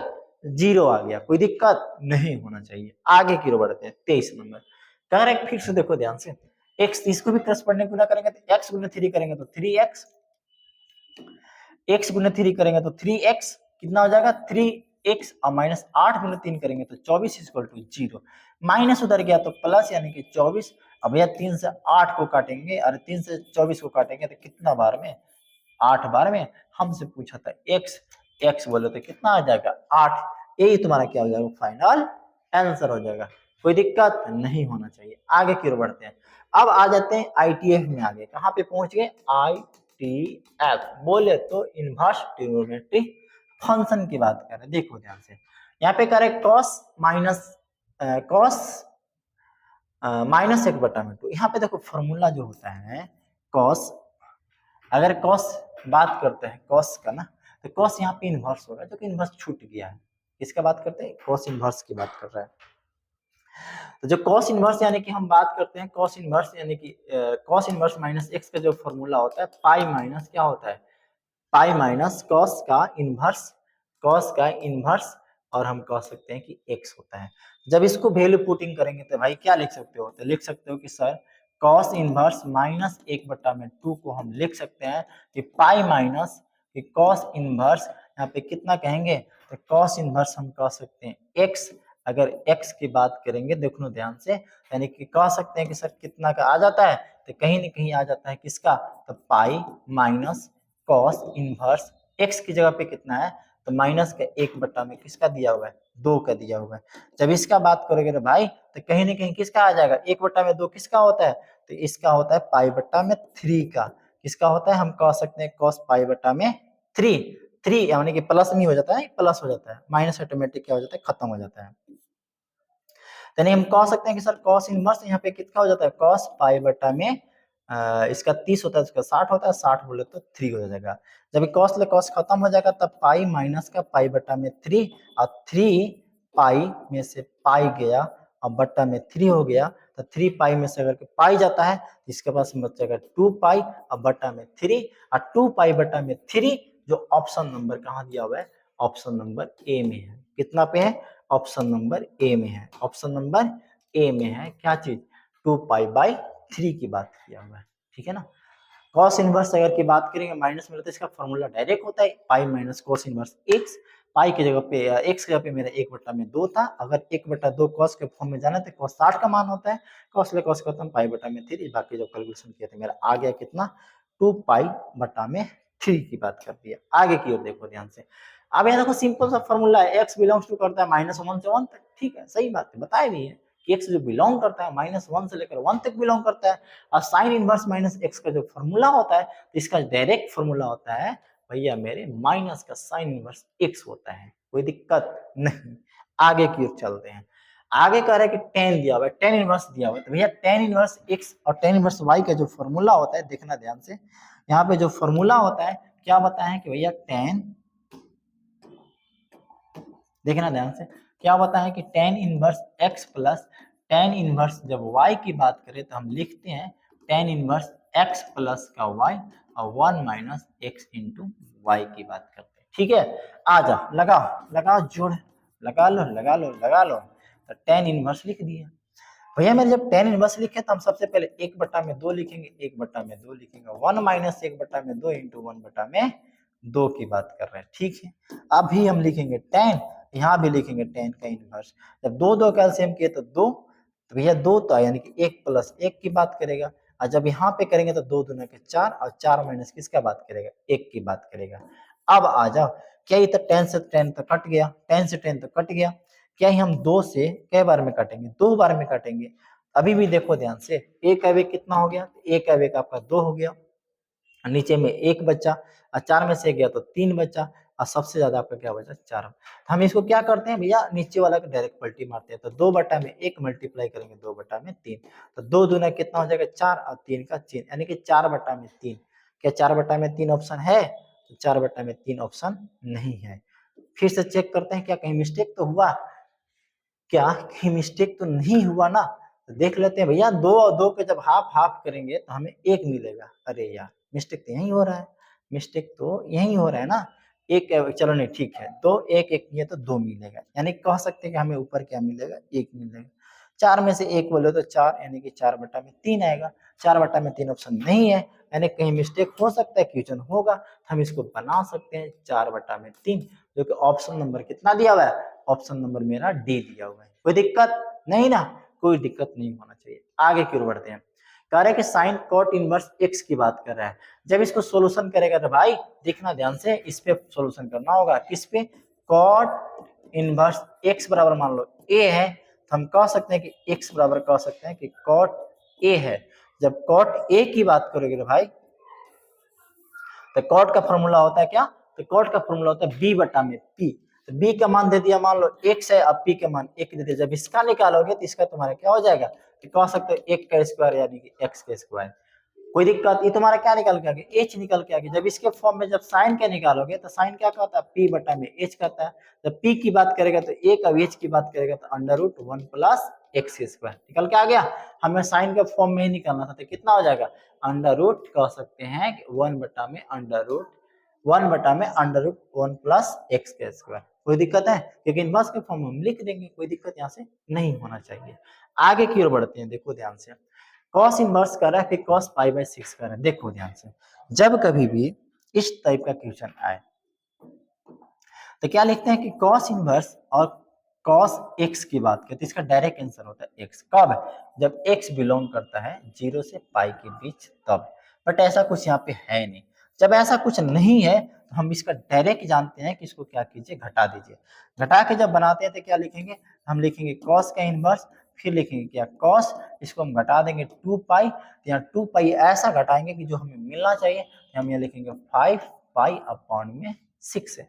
0 आ गया, कोई दिक्कत नहीं होना चाहिए। आगे की ओर बढ़ते हैं 23 नंबर, कह रहे फिर से देखो ध्यान से, x इसको भी क्रॉस पढ़ने गुना करेंगे तो x गुना 3 करेंगे तो 3x, x गुना 3 करेंगे तो 3x, कितना हो जाएगा 3x, और -8 गुना 3 करेंगे तो 24 इक्वल टू 0, माइनस उधर गया तो प्लस यानी कि 24। अब भैया 3 से 8 को काटेंगे, अरे 3 से 24 को काटेंगे तो कितना बार में 8 बार में, हमसे पूछा था x बोले तो कितना आ जाएगा 8, यही तुम्हारा क्या हो जाएगा फाइनल आंसर हो जाएगा, कोई दिक्कत नहीं होना चाहिए। आगे की ओर बढ़ते हैं, अब आ जाते हैं ITF में। आगे कहाँ पे पहुंच गए ITF, बोले तो इनवर्स ट्रिग्नोमेट्री फंक्शन की बात कर रहे हैं। देखो ध्यान से, यहाँ पे करें cos -1/2, यहाँ पे देखो फॉर्मूला जो होता है cos, अगर cos बात करते हैं cos का ना, तो cos यहाँ पे इनवर्स होगा, जो कि इनवर्स छूट गया है। किसका बात करते हैं cos इनवर्स की बात कर रहा है। तो जो cos इनवर्स यानी कि हम बात करते हैं cos इनवर्स यानी कि cos इनवर्स माइनस x का जो फॉर्मूला होता है पाई माइनस क्या होता है, पाई माइनस cos का इनवर्स, और हम कह सकते हैं कि x होता है। जब इसको वैल्यू पुटिंग करेंगे तो भाई क्या लिख सकते हो, तो लिख सकते हो कि सर cos इनवर्स -1/2 को हम लिख सकते हैं कि पाई माइनस कि cos इनवर्स, यहाँ पे कितना कहेंगे तो cos इनवर्स हम कह सकते हैं x। अगर x की बात करेंगे देखो ध्यान से, यानी कि कह सकते हैं कि सर कितना का आ जाता है, तो कहीं न कहीं आ जाता है किसका, तो pi minus cos inverse, x की जगह पे कितना है तो माइनस का 1 में किसका दिया हुआ है 2 का दिया हुआ है। जब इसका बात करोगे तो भाई तो कहीं ना कहीं किसका आ जाएगा 1/2 किसका होता है, तो इसका होता है पाई/3 का। किसका होता है, हम कह सकते हैं cos पाई/3 यानी कि प्लस में हो जाता है, प्लस हो जाता है, माइनस ऑटोमेटिक क्या हो जाता है खत्म हो जाता है। यानी हम कह सकते हैं कि सर cos इनवर्स यहाँ पे कितना हो जाता है cos पाई/में इसका 30 होता है, इसका 60 होता है, 60 बोले तो 3 हो जाएगा। जब cos ले cos खत्म हो जाएगा तब पाई माइनस का पाई/3, और 3 पाई में से पाई गया और बट्टा में 3 हो गया, तो 3 पाई में से अगर पाई जाता है तो इसके पास बचेगा 2 पाई और बट्टा में 3, और 2 पाई/3 जो ऑप्शन नंबर कहाँ दिया हुआ है, ऑप्शन नंबर ए में है। कितना पे है, ऑप्शन नंबर ए में है, ऑप्शन नंबर ए में है क्या चीज 2 पाई/3 की बात किया हुआ है, ठीक है ना। cos इनवर्स अगर की बात करेंगे माइनस में, तो इसका फॉर्मूला डायरेक्ट होता है pi minus cos inverse x। पाई की जगह पे x की जगह पे मेरा 1/2 था, अगर 1/2 cos के फॉर्म में जाना तो cos 60 का मान होता है, cos ले cos खत्म पाई/3, बाकी जो कैलकुलेशन किया था मेरा आ गया कितना 2 पाई/3 की बात कर दी है। आगे की ओर देखो ध्यान से, अब यहाँ देखो सिंपल सा फॉर्मूला है, x बिलोंग्स टू करता है -1 से 1 तक, ठीक है सही बात है, बताया भी है कि x जो बिलोंग करता है -1 से लेकर 1 तक बिलोंग करता है। और साइन इनवर्स माइनस x का जो फॉर्मूला होता है, तो इसका डायरेक्ट फॉर्मूला होता है भैया मेरे माइनस का साइन इनवर्स x होता है, कोई दिक्कत नहीं। आगे की ओर चलते हैं, आगे कह रहे हैं कि tan दिया हुआ है, tan इनवर्स दिया हुआ है, तो भैया tan इनवर्स x और tan इनवर्स y का जो फॉर्मूला होता है देखना ध्यान से, यहाँ पे जो फॉर्मूला होता है क्या बताए हैं कि भैया टेन, देखना ध्यान से, क्या बताए कि ten inverse x plus tan inverse, जब y की बात करें तो हम लिखते हैं टेन इनवर्स x प्लस का y और 1 माइनस एक्स इंटू वाई की बात करते हैं। ठीक है, आ जाओ लगाओ लगाओ जोड़, लगा लो लगा लो लगा लो। तो टेन इनवर्स लिख दिया भैया। मैंने जब टेन इनवर्स लिखे तो हम सबसे पहले एक बटा में दो लिखेंगे, एक बटा में दो लिखेंगे, 1 माइनस एक बटा में दो इंटू 1 बटा में दो की बात कर रहे हैं। ठीक है, अभी हम लिखेंगे टेन, यहाँ भी लिखेंगे टेन का इनवर्स। जब दो दो कैल्सियम किए तो दो, तो भैया दो तो यानी कि एक प्लस एक की बात करेगा, और जब यहाँ पे करेंगे तो दो दूना के चार, और चार माइनस किसका बात करेगा, एक की बात करेगा। अब आ जाओ, क्या ये तो टेन से टेन तो कट गया, टेन से टेन तो कट गया, क्या ही हम दो से कई बार में काटेंगे, दो बार में काटेंगे। अभी भी देखो ध्यान से, एक अवयव कितना हो गया, एक अवयव आपका दो हो गया, नीचे में एक बच्चा, और चार में से गया तो तीन बच्चा, और सबसे ज्यादा आपका क्या बचा, चार। हम इसको क्या करते हैं भैया, नीचे वाला को डायरेक्ट पलटी मारते हैं, तो दो बटा में एक मल्टीप्लाई करेंगे दो बटा में तीन, तो दो दूना कितना हो जाएगा चार, और तीन का तीन, यानी कि चार बटा में तीन। क्या चार बटा में तीन ऑप्शन है, तो चार बटा में तीन ऑप्शन नहीं है। फिर से चेक करते हैं क्या कहीं मिस्टेक तो हुआ, क्या कहीं मिस्टेक तो नहीं हुआ ना, तो देख लेते हैं भैया। दो और दो के जब हाफ हाफ करेंगे तो हमें एक मिलेगा। अरे यार मिस्टेक तो यही हो रहा है, मिस्टेक तो यही हो रहा है ना। एक, चलो नहीं ठीक है, दो एक एक ये तो दो मिलेगा, यानी कह सकते हैं कि हमें ऊपर क्या मिलेगा, एक मिलेगा। चार में से एक बोले तो चार, यानी कि चार बटा में तीन आएगा। चार बटा में तीन ऑप्शन नहीं है, यानी कहीं मिस्टेक हो सकता है, क्वेश्चन होगा, हम इसको बना सकते हैं चार बटा में तीन, जो कि ऑप्शन नंबर कितना दिया हुआ है, ऑप्शन नंबर मेरा डी दिया हुआ है। कोई दिक्कत नहीं ना, कोई दिक्कत नहीं होना चाहिए। आगे की ओर बढ़ते हैं। कह रहे हैं कि साइन कॉट इनवर्स एक्स की बात कर रहा है। जब इसको सोल्यूशन करेगा तो भाई देखना ध्यान से, इस पे सोल्यूशन करना होगा, किस पे, कॉट इनवर्स एक्स बराबर मान लो ए है, तो हम कह सकते हैं कि एक्स बराबर कह सकते हैं कि कॉट ए है। जब कॉट ए की बात करोगे तो भाई, तो कॉट का फॉर्मूला होता है क्या, तो कॉट का फॉर्मूला होता है बी बटा में पी। तो बी का मान दे दिया मान लो एक्स है, अब पी का मान एक दे दिया, जब इसका निकालोगे तो इसका तुम्हारा क्या हो जाएगा, तो कह सकते हो एक का स्क्वायर यानी कि एक्स का स्क्वायर। कोई दिक्कत, ये तुम्हारा क्या निकल के आ गया, एच निकल के आ गया। जब इसके फॉर्म में जब साइन का निकालोगे तो साइन क्या कहता है, पी बटा में एच कहता है। जब पी की बात करेगा तो ए का एच की बात करेगा तो under root one plus X square निकल के आ गया। हमें साइन के फॉर्म में ही निकालना था, तो कितना हो जाएगा, अंडर रूट कह सकते हैं कि वन बटा में अंडर रूट, वन बटा में under root one plus X का स्क्वायर। कोई दिक्कत है, क्योंकि इनवर्स के फॉर्म में हम लिख देंगे, कोई दिक्कत यहाँ से नहीं होना चाहिए। आगे की ओर बढ़ते हैं, देखो ध्यान से, कॉस इनवर्स कर रहा है, फिर कॉस पाई बाय 6 कर रहा है। देखो ध्यान से, जब कभी भी इस टाइप का क्वेश्चन आए तो क्या लिखते हैं कि कॉस इनवर्स और कॉस एक्स की बात करते हैं, इसका डायरेक्ट आंसर होता है एक्स। कब, जब एक्स बिलोंग करता है जीरो से पाई के बीच तब। बट ऐसा कुछ यहाँ पे है नहीं। जब ऐसा कुछ नहीं है तो हम इसका डायरेक्ट जानते हैं कि इसको क्या कीजिए, घटा दीजिए। घटा के जब बनाते हैं तो क्या लिखेंगे, हम लिखेंगे कॉस का इनवर्स, फिर लिखेंगे क्या कॉस, इसको हम घटा देंगे 2 पाई, तो यहाँ 2 पाई ऐसा घटाएंगे कि जो हमें मिलना चाहिए, तो हम यहाँ लिखेंगे 5 पाई अपॉन में 6 है।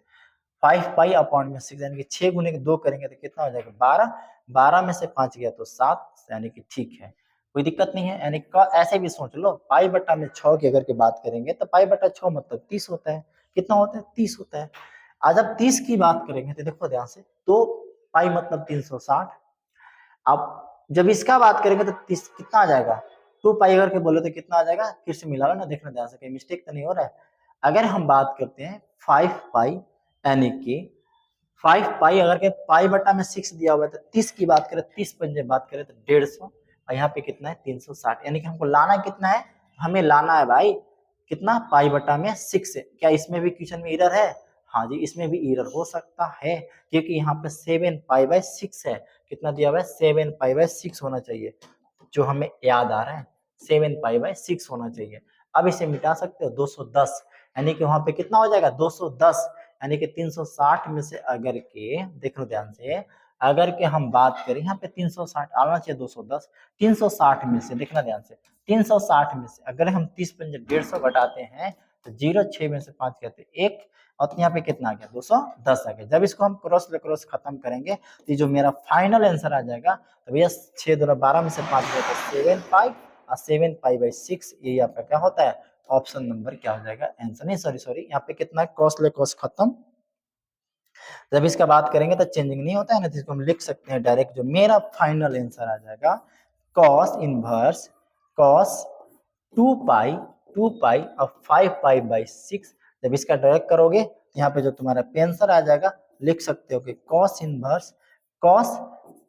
5 पाई अपॉन में 6 यानी कि 6 गुने के 2 करेंगे तो कितना हो जाएगा 12, 12 में से 5 गया तो 7, यानी कि ठीक है, कोई दिक्कत नहीं है। यानी ऐसे भी सोच लो, पाई बटा में 6 की अगर की बात करेंगे तो पाई बटा 6 मतलब 30 होता है। कितना होता है, 30 होता है। आज जब 30 की बात करेंगे तो देखो ध्यान से, तो पाई मतलब 360। अब जब इसका बात करेंगे तो 30 कितना आ जाएगा, 2 पाई अगर के बोले तो कितना आ जाएगा, फिर से मिला लो ना, देखना ध्यान से कहीं मिस्टेक तो नहीं हो रहा है। अगर हम बात करते हैं 5 पाई, यानी कि 5 पाई अगर के पाई बटा में 6 दिया हुआ है, तो 30 की बात करें, 30 पंजे बात करें तो 150, और यहाँ पे कितना है 360, यानी कि हमको लाना कितना है, हमें लाना है भाई कितना, पाई बटा में 6 है। क्या इसमें भी क्वेश्चन में एरर है, हाँ जी इसमें भी एरर हो सकता है, क्योंकि यहाँ पे 7 पाई बाय 6 है। कितना दिया हुआ है, 7 पाई बाय 6 होना चाहिए, जो हमें याद आ रहा है 7 पाई बाय 6 होना चाहिए। अब इसे मिटा सकते हो 210, यानी कि वहां पे कितना हो जाएगा 210, यानी कि 360 में से अगर के, देख लो ध्यान से, अगर के हम बात करें यहाँ पे 360 आना चाहिए 210, 360 में से देखना ध्यान से, 360 में से अगर हम 30 पंजे 150 घटाते हैं तो 0 6 में से 5 कहते एक, और यहाँ पे कितना आ गया 210 आ गया। जब इसको हम क्रॉस क्रॉस खत्म करेंगे तो जो मेरा फाइनल आंसर आ जाएगा, तो भैया 6 2 12 में से 5 गया तो 7 पाई और 7 पाई बाई 6, ये आपका क्या होता है ऑप्शन नंबर क्या हो जाएगा आंसर, नहीं सॉरी यहाँ पे कितना कॉस ले कॉस खत्म, जब इसका बात करेंगे तो चेंजिंग नहीं होता है ना, तो इसको हम लिख सकते हैं डायरेक्ट, जो मेरा फाइनल आंसर आ जाएगा कॉस इनवर्स कॉस 2 पाई और 5 पाई/6। जब इसका डायरेक्ट करोगे यहाँ पे जो तुम्हारा आंसर आ जाएगा लिख सकते हो कि कॉस इनवर्स कॉस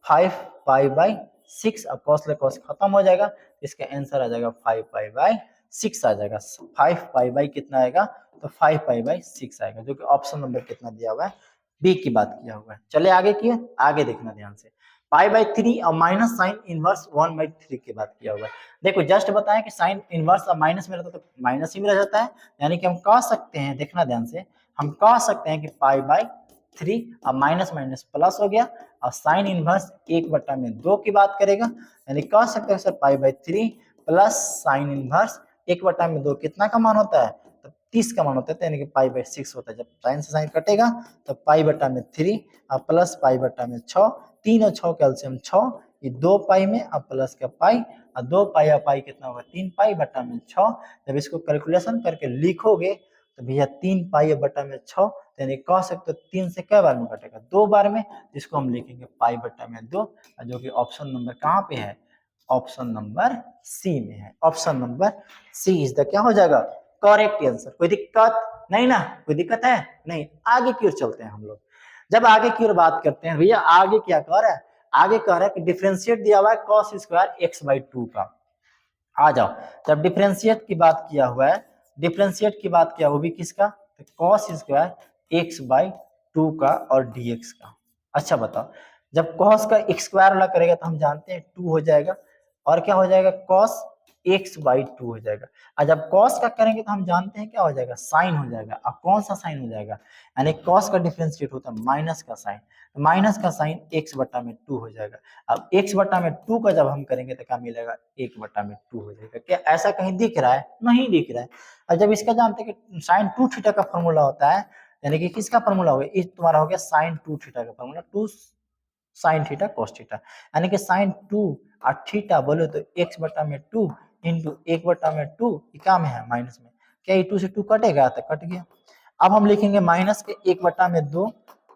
5 पाई/6 और कॉस ले कॉस खत्म हो जाएगा, इसका आंसर आ जाएगा 5 पाई/6 आ जाएगा। 5 पाई कितना आएगा, तो 5 पाई/6 आएगा, जो कि ऑप्शन नंबर कितना दिया हुआ है बी की बात किया हुआ है। चले आगे किए, आगे देखना ध्यान से, पाई/3 और माइनस साइन इनवर्स 1/3 की बात किया हुआ है। देखो जस्ट बताएं कि साइन इनवर्स और माइनस में रहता तो माइनस ही में रह जाता है, यानी कि हम कह सकते हैं, देखना ध्यान से, हम कह सकते हैं कि पाई/3 और माइनस माइनस प्लस हो गया, और साइन इनवर्स 1/2 की बात करेगा, यानी कह सकते हैं सर पाई/3 प्लस साइन इनवर्स 1/2 कितना का मान होता है, तो 30 का मान होता है, यानी कि पाई/6 होता है। जब साइन से साइन कटेगा तो पाई/3 और प्लस पाई/6, 3 और 6 कैल्सियम 6, ये 2 पाई में और प्लस का पाई, और 2 पाई और पाई कितना होगा 3 पाई/6। जब इसको कैलकुलेशन करके लिखोगे तो भैया 3 पाई/6, यानी कह सकते हो 3 से क्या बार में कटेगा, 2 बार में, जिसको हम लिखेंगे पाई/2, जो कि ऑप्शन नंबर कहाँ पे है, ऑप्शन नंबर सी में है। Option number C is the क्या हो जाएगा करेक्ट आंसर। कोई दिक्कत नहीं ना, कोई दिक्कत है नहीं, आगे की ओर चलते हैं हम लोग। जब आगे की ओर बात करते हैं भैया, आगे क्या कह रहा है, आगे कह रहा है कि डिफरेंशिएट दिया हुआ है cos स्क्वायर x/2 का। आ जाओ, जब डिफरेंशिएट की बात किया हुआ है, डिफरेंशिएट की बात किया वो भी किसका, तो cos स्क्वायर x/2 का और dx का। अच्छा बताओ, जब cos का स्क्वायर वाला करेगा तो हम जानते हैं 2 हो जाएगा, और क्या हो जाएगा cos x/2 हो जाएगा, और जब cos का करेंगे तो हम जानते हैं क्या हो जाएगा साइन हो जाएगा। अब कौन सा साइन हो जाएगा, यानी cos का डिफरेंशिएट होता है माइनस का साइन, माइनस का साइन x/2 हो जाएगा। अब x/2 का जब हम करेंगे तो क्या मिलेगा 1/2 हो जाएगा। क्या ऐसा कहीं दिख रहा है, नहीं दिख रहा है। और जब इसका जानते हैं कि साइन 2 थीटा का फॉर्मूला होता है, यानी कि किसका फॉर्मूला हो गया, तुम्हारा हो गया साइन 2 थीटा का formula, 2 sine theta cos theta, यानी कि साइन 2 और थीटा बोले तो x/2 इंटू 1/2, क्या में है माइनस में, क्या 2 से 2 कटेगा, तो कट गया। अब हम लिखेंगे माइनस के 1/2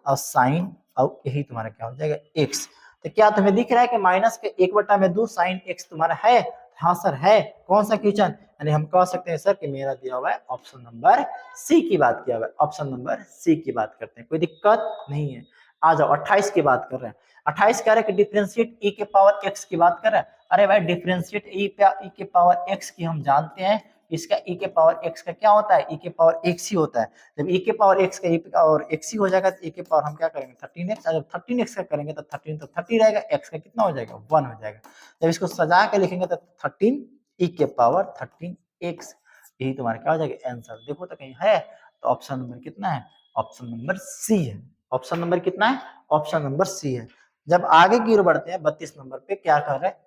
और साइन, और यही तुम्हारा क्या हो जाएगा x। तो क्या तुम्हें दिख रहा है कि माइनस के 1/2 साइन x तुम्हारा है, हाँ सर है। कौन सा क्वेश्चन, यानी हम कह सकते हैं सर कि मेरा दिया हुआ है ऑप्शन नंबर सी की बात किया हुआ है, ऑप्शन नंबर सी की बात करते हैं, कोई दिक्कत नहीं है। आ जाओ 28 की बात कर रहे हैं। 28 कह रहे हैं कि डिफरेंशिएट e के पावर x की बात कर रहे हैं। अरे भाई डिफरेंशिएट e के पावर x की हम जानते हैं, इसका e के पावर x का क्या होता है, e के पावर x ही होता है। जब e के पावर x का e के पावर x ही हो जाएगा तो e के पावर हम क्या करेंगे 13x, जब 13x का करेंगे तो 13 तो 30 रहेगा, x का कितना हो जाएगा 1 हो जाएगा। जब इसको सजा के लिखेंगे तो 13 e के पावर 13x, यही तुम्हारा क्या हो जाएगा आंसर। देखो तो कहीं है, तो ऑप्शन नंबर कितना है, ऑप्शन नंबर सी है। ऑप्शन नंबर कितना है, ऑप्शन नंबर सी है। जब आगे की ओर बढ़ते हैं 32 नंबर पे क्या कह रहे हैं,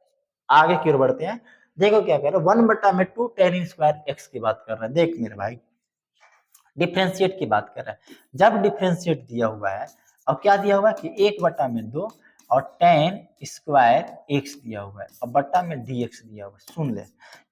आगे की ओर बढ़ते हैं, देखो क्या कह रहे हैं 1/2 tan स्क्वायर x की बात कर रहे हैं। देख मेरे भाई डिफरेंशिएट की बात कर रहा है, जब डिफरेंशिएट दिया हुआ है और क्या दिया हुआ है कि 1/2 और tan स्क्वायर x दिया हुआ है और बट्टा में dx दिया हुआ है। सुन ले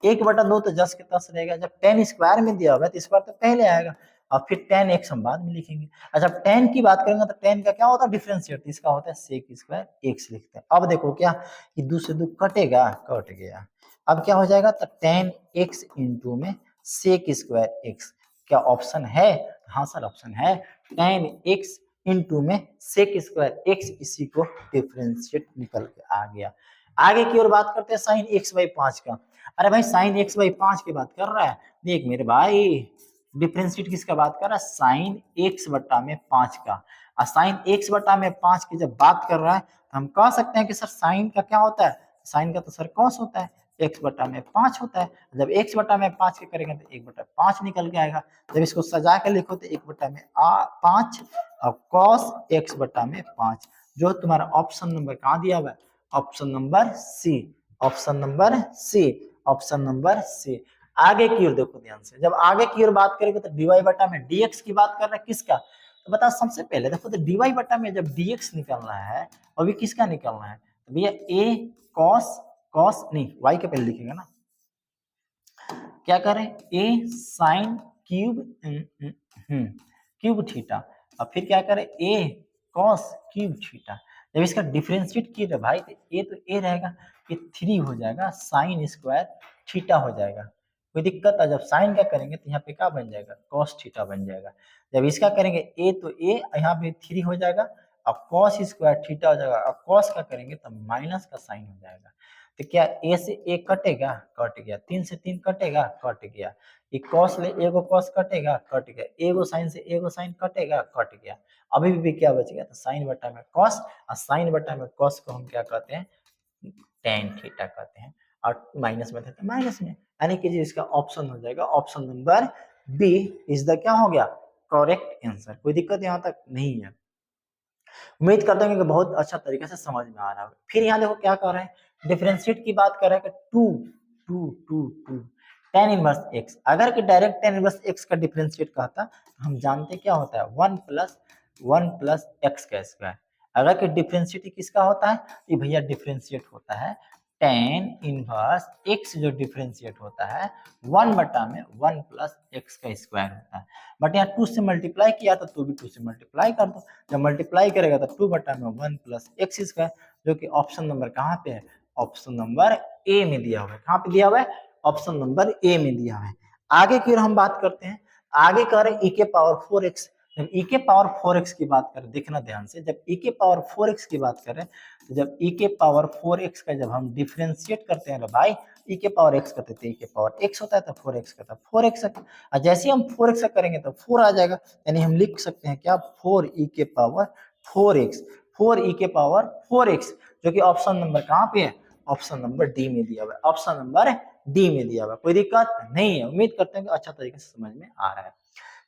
1/2 तो जस के तस रहेगा, जब tan स्क्वायर में दिया हुआ है तो स्क्वायर तो पहले आएगा और फिर tan x हम बाद में लिखेंगे। अच्छा tan की बात करेंगे तो tan का क्या होता है डिफरेंशिएट, इसका होता है sec स्क्वायर x लिखते हैं। अब देखो क्या कि 2 से 2 कटेगा, कट गया। अब क्या हो जाएगा तो tan x इंटू में sec स्क्वायर x, क्या ऑप्शन है, हाँ सर ऑप्शन है, tan x इंटू में sec स्क्वायर x, इसी को डिफरेंशिएट निकल के आ गया। आगे की ओर बात करते हैं साइन x/5 का। अरे भाई साइन x/5 की बात कर रहा है, देख मेरे भाई डिफरेंशिएट किसका बात कर रहा है, साइन x/5 का। और साइन x/5 की जब बात कर रहा है तो हम कह सकते हैं कि सर साइन का क्या होता है, साइन का तो सर कॉस होता है, x/5 होता है। जब x/5 के करेंगे तो 1/5 निकल के आएगा। जब इसको सजा के लिखो तो 1/5 और cos x/5, जो तुम्हारा ऑप्शन नंबर कहाँ दिया हुआ है, option number C, option number C, option number C. आगे की ओर देखो ध्यान से, जब आगे की ओर बात करेंगे तो dy/dx की बात कर रहे हैं किसका, तो बता सबसे पहले देखो तो dy में जब dx निकलना है अभी किसका निकलना है, तो भैया a cos नहीं y के पहले लिखेंगे ना, क्या करें, ए साइन क्यूब थीटा, और फिर क्या करें, ए कॉस क्यूब थीटा। जब इसका डिफरेंशिएट किए भाई तो ए रहेगा, ये 3 हो जाएगा साइन स्क्वायर थीटा हो जाएगा। कोई दिक्कत है, जब साइन का करेंगे तो यहाँ पे क्या बन जाएगा, कॉस थीटा बन जाएगा। जब इसका करेंगे ए तो ए यहाँ पे 3 हो जाएगा, और कॉस स्क्वायर थीटा हो जाएगा, और कॉस का करेंगे तो माइनस का साइन हो जाएगा। तो क्या ए से ए कटेगा, कट गया, 3 से 3 कटेगा, कट गया, ये कॉस ले एगो कॉस कटेगा, कट गया, एगो साइन से एगो साइन कटेगा, कट गया। अभी भी क्या बच गया, तो साइन बटा में कॉस, और साइन बटा में कॉस को हम क्या कहते हैं, टेन थीटा कहते हैं, और माइनस में थे तो माइनस में, यानी कि इसका ऑप्शन हो जाएगा option number B is the क्या हो गया, करेक्ट आंसर। कोई दिक्कत यहाँ तक नहीं है। उम्मीद करता हूँ कि बहुत अच्छा तरीके से समझ में आ रहा है। फिर यहाँ देखो क्या कर रहे हैं, डिफरेंशिएट की बात कर रहे हैं कि two two two two tan inverse X. अगर कि डायरेक्ट टेन इनवर्स एक्स का डिफरेंशिएट कहता तो हम जानते क्या होता है, वन प्लस एक्स का स्क्वायर। अगर कि डिफरेंशिएट किसका होता है, ये भैया डिफरेंशिएट होता है टेन इनवर्स एक्स, जो डिफरेंशिएट होता है 1 बटा में 1 प्लस एक्स का स्क्वायर होता है। बट यहाँ 2 से मल्टीप्लाई किया तो 2 भी 2 से मल्टीप्लाई कर दो, जब मल्टीप्लाई करेगा तो 2 बटा में 1 प्लस एक्स स्क्वायर, जो कि ऑप्शन नंबर कहाँ पे है, ऑप्शन नंबर ए में दिया हुआ है। कहाँ पे दिया हुआ है, ऑप्शन नंबर ए में दिया हुआ है। आगे की हम बात करते हैं, आगे कह रहे e के पावर 4x। जब e के पावर 4x की बात करें, देखना ध्यान से, जब e के पावर 4x की बात करें तो जब e के पावर 4x का जब हम डिफरेंशिएट करते हैं ना भाई, e के पावर x करते थे, e के पावर x होता है तो 4x का था 4x, और जैसे हम 4x का करेंगे तो 4 आ जाएगा, यानी हम लिख सकते हैं क्या, 4e के पावर 4x, 4e के पावर 4x, जो कि ऑप्शन नंबर कहाँ पे है, ऑप्शन नंबर डी में दिया हुआ है, ऑप्शन नंबर डी में दिया हुआ है। कोई दिक्कत नहीं है, उम्मीद करते हैं कि अच्छा तरीके से समझ में आ रहा है।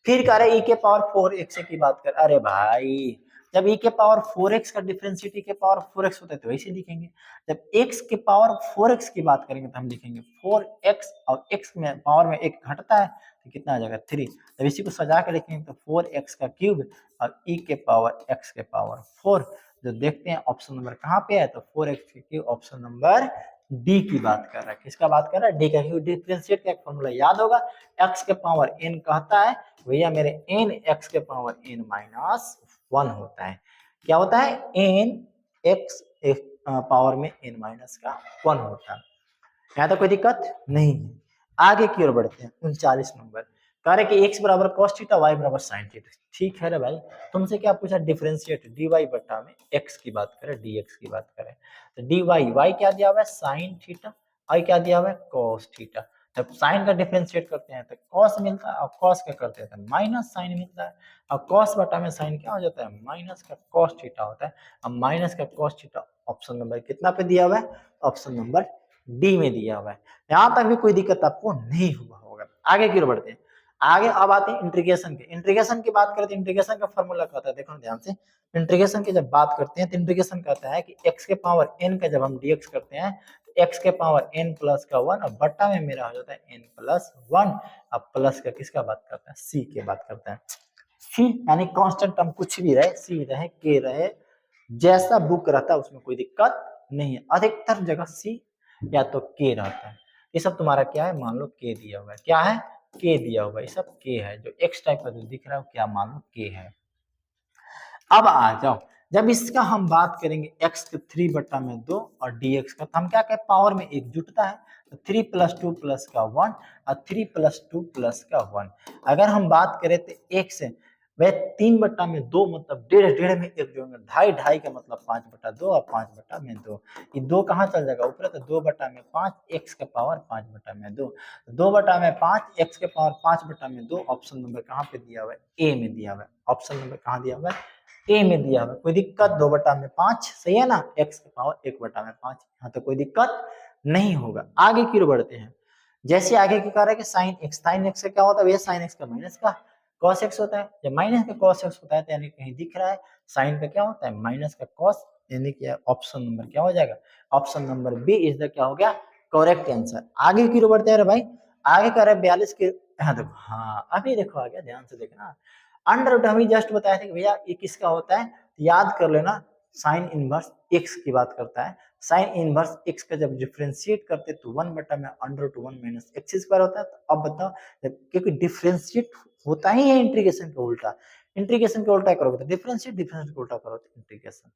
फिर कह रहे e के पावर 4x की बात कर, अरे भाई जब e के पावर 4x का डिफरेंशिएट e के पावर 4x होता है तो वैसे लिखेंगे। जब x के पावर 4x की बात करेंगे तो हम लिखेंगे 4x, और x में पावर में एक घटता है तो कितना आ जाएगा 3। जब इसी को सजा के लिखेंगे तो 4x का क्यूब और e के पावर x के पावर 4। जो देखते हैं ऑप्शन नंबर कहाँ पे है, तो 4x के क्यूब ऑप्शन नंबर डी की बात कर रहा है। किसका बात कर रहा है, डी का, क्योंकि डिफरेंशिएट का एक फॉर्मूला याद होगा, x के पावर n कहता है भैया मेरे n x के पावर n माइनस 1 होता है। क्या होता है, n x पावर में n माइनस का 1 होता है। यहाँ तो कोई दिक्कत नहीं है। आगे की ओर बढ़ते हैं, 39 नंबर, कह रहे कि x बराबर cos थीटा, y बराबर sin थीटा। ठीक है रे भाई, तुमसे क्या पूछा, डिफरेंशिएट dy बटा में x की बात करें, dx की बात करें तो dy, y क्या दिया हुआ है sin थीटा, i क्या दिया हुआ है cos थीटा। जब साइन का डिफरेंशिएट करते हैं तो cos मिलता है, और cos का करते हैं तो माइनस साइन मिलता है, और cos बटा में साइन क्या हो जाता है, माइनस का cos थीटा होता है। अब माइनस का cos थीटा ऑप्शन नंबर कितना पे दिया हुआ है, ऑप्शन नंबर डी में दिया हुआ है। यहां तक भी कोई दिक्कत आपको नहीं हुआ होगा। आगे की ओर बढ़ते हैं, आगे अब आते हैं इंटीग्रेशन के। इंटीग्रेशन की बात करते हैं, इंटीग्रेशन का फॉर्मूला कहता है, देखो ध्यान से, इंटीग्रेशन की जब बात करते हैं तो इंटीग्रेशन कहता है कि x के पावर n का जब हम dx करते हैं तो x के पावर n प्लस का 1, और बट्टा में मेरा हो जाता है n प्लस 1, अब प्लस का किसका बात करता है, c के बात करता है। c यानी कांस्टेंट टर्म कुछ भी रहे, c रहे k रहे, जैसा बुक रहता है उसमें कोई दिक्कत नहीं है। अधिकतर जगह c या तो k रहता है। ये सब तुम्हारा क्या है, मान लो k दिया हुआ है, क्या है, k दिया हुआ है, ये सब k है। जो x टाइप का जो दिख रहा है क्या, मान लो k है। अब आ जाओ, जब इसका हम बात करेंगे x के 3 बट्टा में 2 और dx का, तो हम क्या कहें, पावर में एक जुटता है, तो 3 प्लस 2 प्लस का 1 और 3 प्लस 2 प्लस का 1। अगर हम बात करें तो x है वह 3 बट्टा में 2 मतलब डेढ़, डेढ़ में एक जोड़ेंगे, ढाई, ढाई का मतलब 5 बटा 2 और 5 बटा में 2। ये 2 कहाँ चल जाएगा ऊपर, तो 2 बटा में 5 x के पावर 5 बटा में 2, 2 बटा में 5 x के पावर 5 बटा में 2। ऑप्शन नंबर कहाँ पे दिया हुआ है, ए में दिया हुआ है। ऑप्शन नंबर कहाँ दिया हुआ है, ए में दिया हुआ है। कोई दिक्कत, 2 बटा में 5 सही है ना, x के पावर 1 बटा में 5, यहाँ तो कोई दिक्कत नहीं होगा। आगे की ओर बढ़ते हैं, जैसे आगे की कह रहा है कि साइन एक्स, साइन एक्स का क्या होता है भैया, साइन एक्स का माइनस का cos x होता है। जब माइनस का cos x होता है तो यानी कहीं दिख रहा है साइन का क्या होता है, माइनस का cos, यानी कि ऑप्शन नंबर क्या हो जाएगा, option number B is the क्या हो गया, करेक्ट आंसर। आगे की ओर बढ़ते हैं भाई, आगे कह रहे 42 के, हाँ देखो, हाँ अभी देखो आ गया, ध्यान से देखना। अंडर रूट हमें जस्ट बताया था कि भैया ये किसका होता है, याद कर लेना, साइन इनवर्स एक्स की बात करता है, साइन इनवर्स एक्स का जब डिफरेंशिएट करते तो 1 में √1 माइनस एक्स स्क्वायर होता है। तो अब बताओ, क्योंकि डिफरेंशिएट होता ही है इंटीग्रेशन का उल्टा, इंटीग्रेशन का उल्टा करोगे तो डिफरेंशिएट, डिफरेंशिएट का उल्टा करो तो इंटीग्रेशन।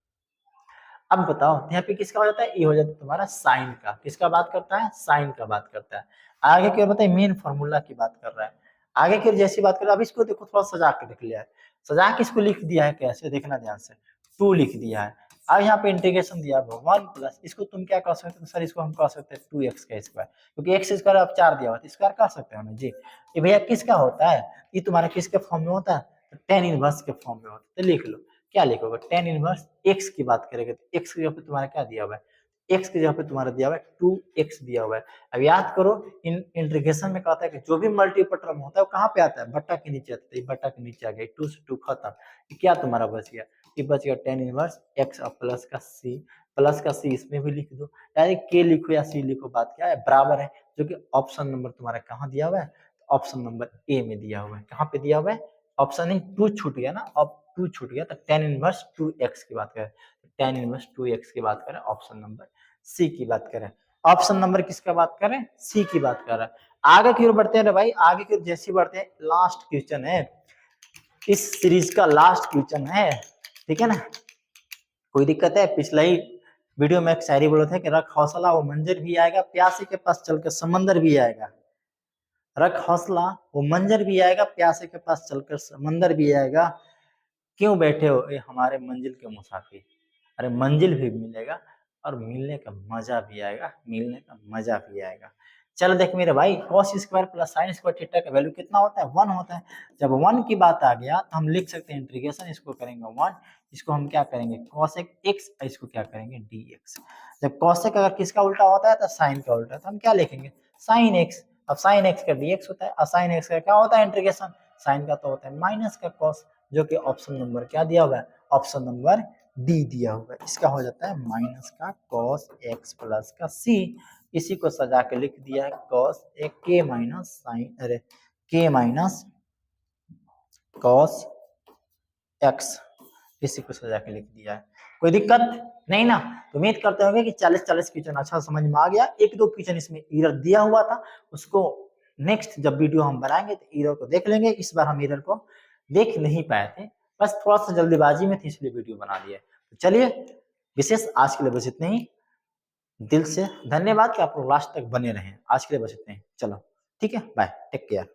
अब बताओ यहाँ पे किसका हो जाता है, ये हो जाता है तुम्हारा साइन का। किसका बात करता है, साइन का बात करता है। आगे की ओर बताइए, मेन फॉर्मूला की बात कर रहा है। आगे की ओर जैसी बात कर रहा है, अब इसको देखो थोड़ा सजा के देख लिया है, सजा के इसको लिख दिया है कैसे, देखना ध्यान से, 2 लिख दिया है। अब यहाँ पे इंटीग्रेशन दिया है 1 प्लस, इसको तुम क्या कह सकते हो सर, इसको हम कह सकते हैं 2x का स्क्वायर, क्योंकि x स्क्वायर अब 4 दिया हुआ है, स्क्वायर कह सकते हो ना जी। ये भैया किसका होता है, ये तुम्हारा किसके फॉर्म में होता है, तो tan इनवर्स के फॉर्म में होता है। तो लिख लो, क्या लिखोगे, tan इनवर्स x की बात करेंगे तो x की जगह पे तुम्हारा क्या दिया हुआ है, x की जगह पे तुम्हारा दिया हुआ है 2x दिया हुआ है। अब याद करो, इन इंटीग्रेशन में कहता है कि जो भी मल्टीपल टर्म होता है वो कहाँ पे आता है, बट्टा के नीचे आता है। बट्टा के नीचे आ गया, 2 से 2 खत्म, क्या तुम्हारा बच गया, ये बच गया tan इनवर्स x और प्लस का c इसमें भी लिख दो, यानी k लिखो या c लिखो, बात क्या है, बराबर है। जो कि ऑप्शन नंबर तुम्हारा कहाँ दिया हुआ है, ऑप्शन नंबर ए में दिया हुआ है। कहाँ पे दिया हुआ है, ऑप्शन नहीं, 2 छूट गया ना, अब 2 छूट गया तो tan इनवर्स 2x की बात करें, tan इनवर्स 2x की बात करें, ऑप्शन नंबर सी की बात करें। ऑप्शन नंबर किसका बात करें, सी की बात कर रहे हैं। आगे की ओर बढ़ते हैं रे भाई, आगे की ओर जैसे बढ़ते हैं, लास्ट क्वेश्चन है इस सीरीज का, लास्ट क्वेश्चन है, ठीक है ना। कोई दिक्कत है, पिछला ही वीडियो में एक शायरी बोले थे कि रख हौसला वो मंजर भी आएगा, प्यासे के पास चल के समंदर भी आएगा। रख हौसला वो मंजर भी आएगा, प्यासे के पास चलकर समंदर भी आएगा। क्यों बैठे हो ये हमारे मंजिल के मुसाफिर, अरे मंजिल भी मिलेगा और मिलने का मजा भी आएगा, मिलने का मजा भी आएगा। चलो देख मेरे भाई, cos square plus sine square theta का वैल्यू कितना होता है, 1 होता है। जब 1 की बात आ गया तो हम लिख सकते हैं इंटीग्रेशन, इसको करेंगे 1, इसको हम क्या करेंगे cosec x, इसको क्या करेंगे dx। जब cosec अगर किसका उल्टा होता है तो साइन का उल्टा, तो हम क्या लिखेंगे sin x। अब sin x का dx होता है, और sin x का क्या होता है इंटीग्रेशन, साइन का तो होता है माइनस का cos, जो कि ऑप्शन नंबर क्या दिया हुआ है, ऑप्शन नंबर डी दिया हुआ है। इसका हो जाता है माइनस का cos x प्लस का c, इसी को सजा के लिख दिया है cos एक k माइनस साइन, अरे k माइनस cos x, इसी को सजा के लिख दिया है। कोई दिक्कत नहीं ना, तो उम्मीद करते होंगे कि 40 क्वेश्चन अच्छा समझ में आ गया। एक दो क्वेश्चन इसमें एरर दिया हुआ था, उसको नेक्स्ट जब वीडियो हम बनाएंगे तो एरर को देख लेंगे। इस बार हम एरर को देख नहीं पाए थे, बस थोड़ा सा जल्दीबाजी में थी इसलिए वीडियो बना दिया। तो चलिए, विशेष आज के लिए बस इतने ही। दिल से धन्यवाद कि आप लोग लास्ट तक बने रहे। आज के लिए बस इतने ही, चलो ठीक है, बाय, टेक केयर।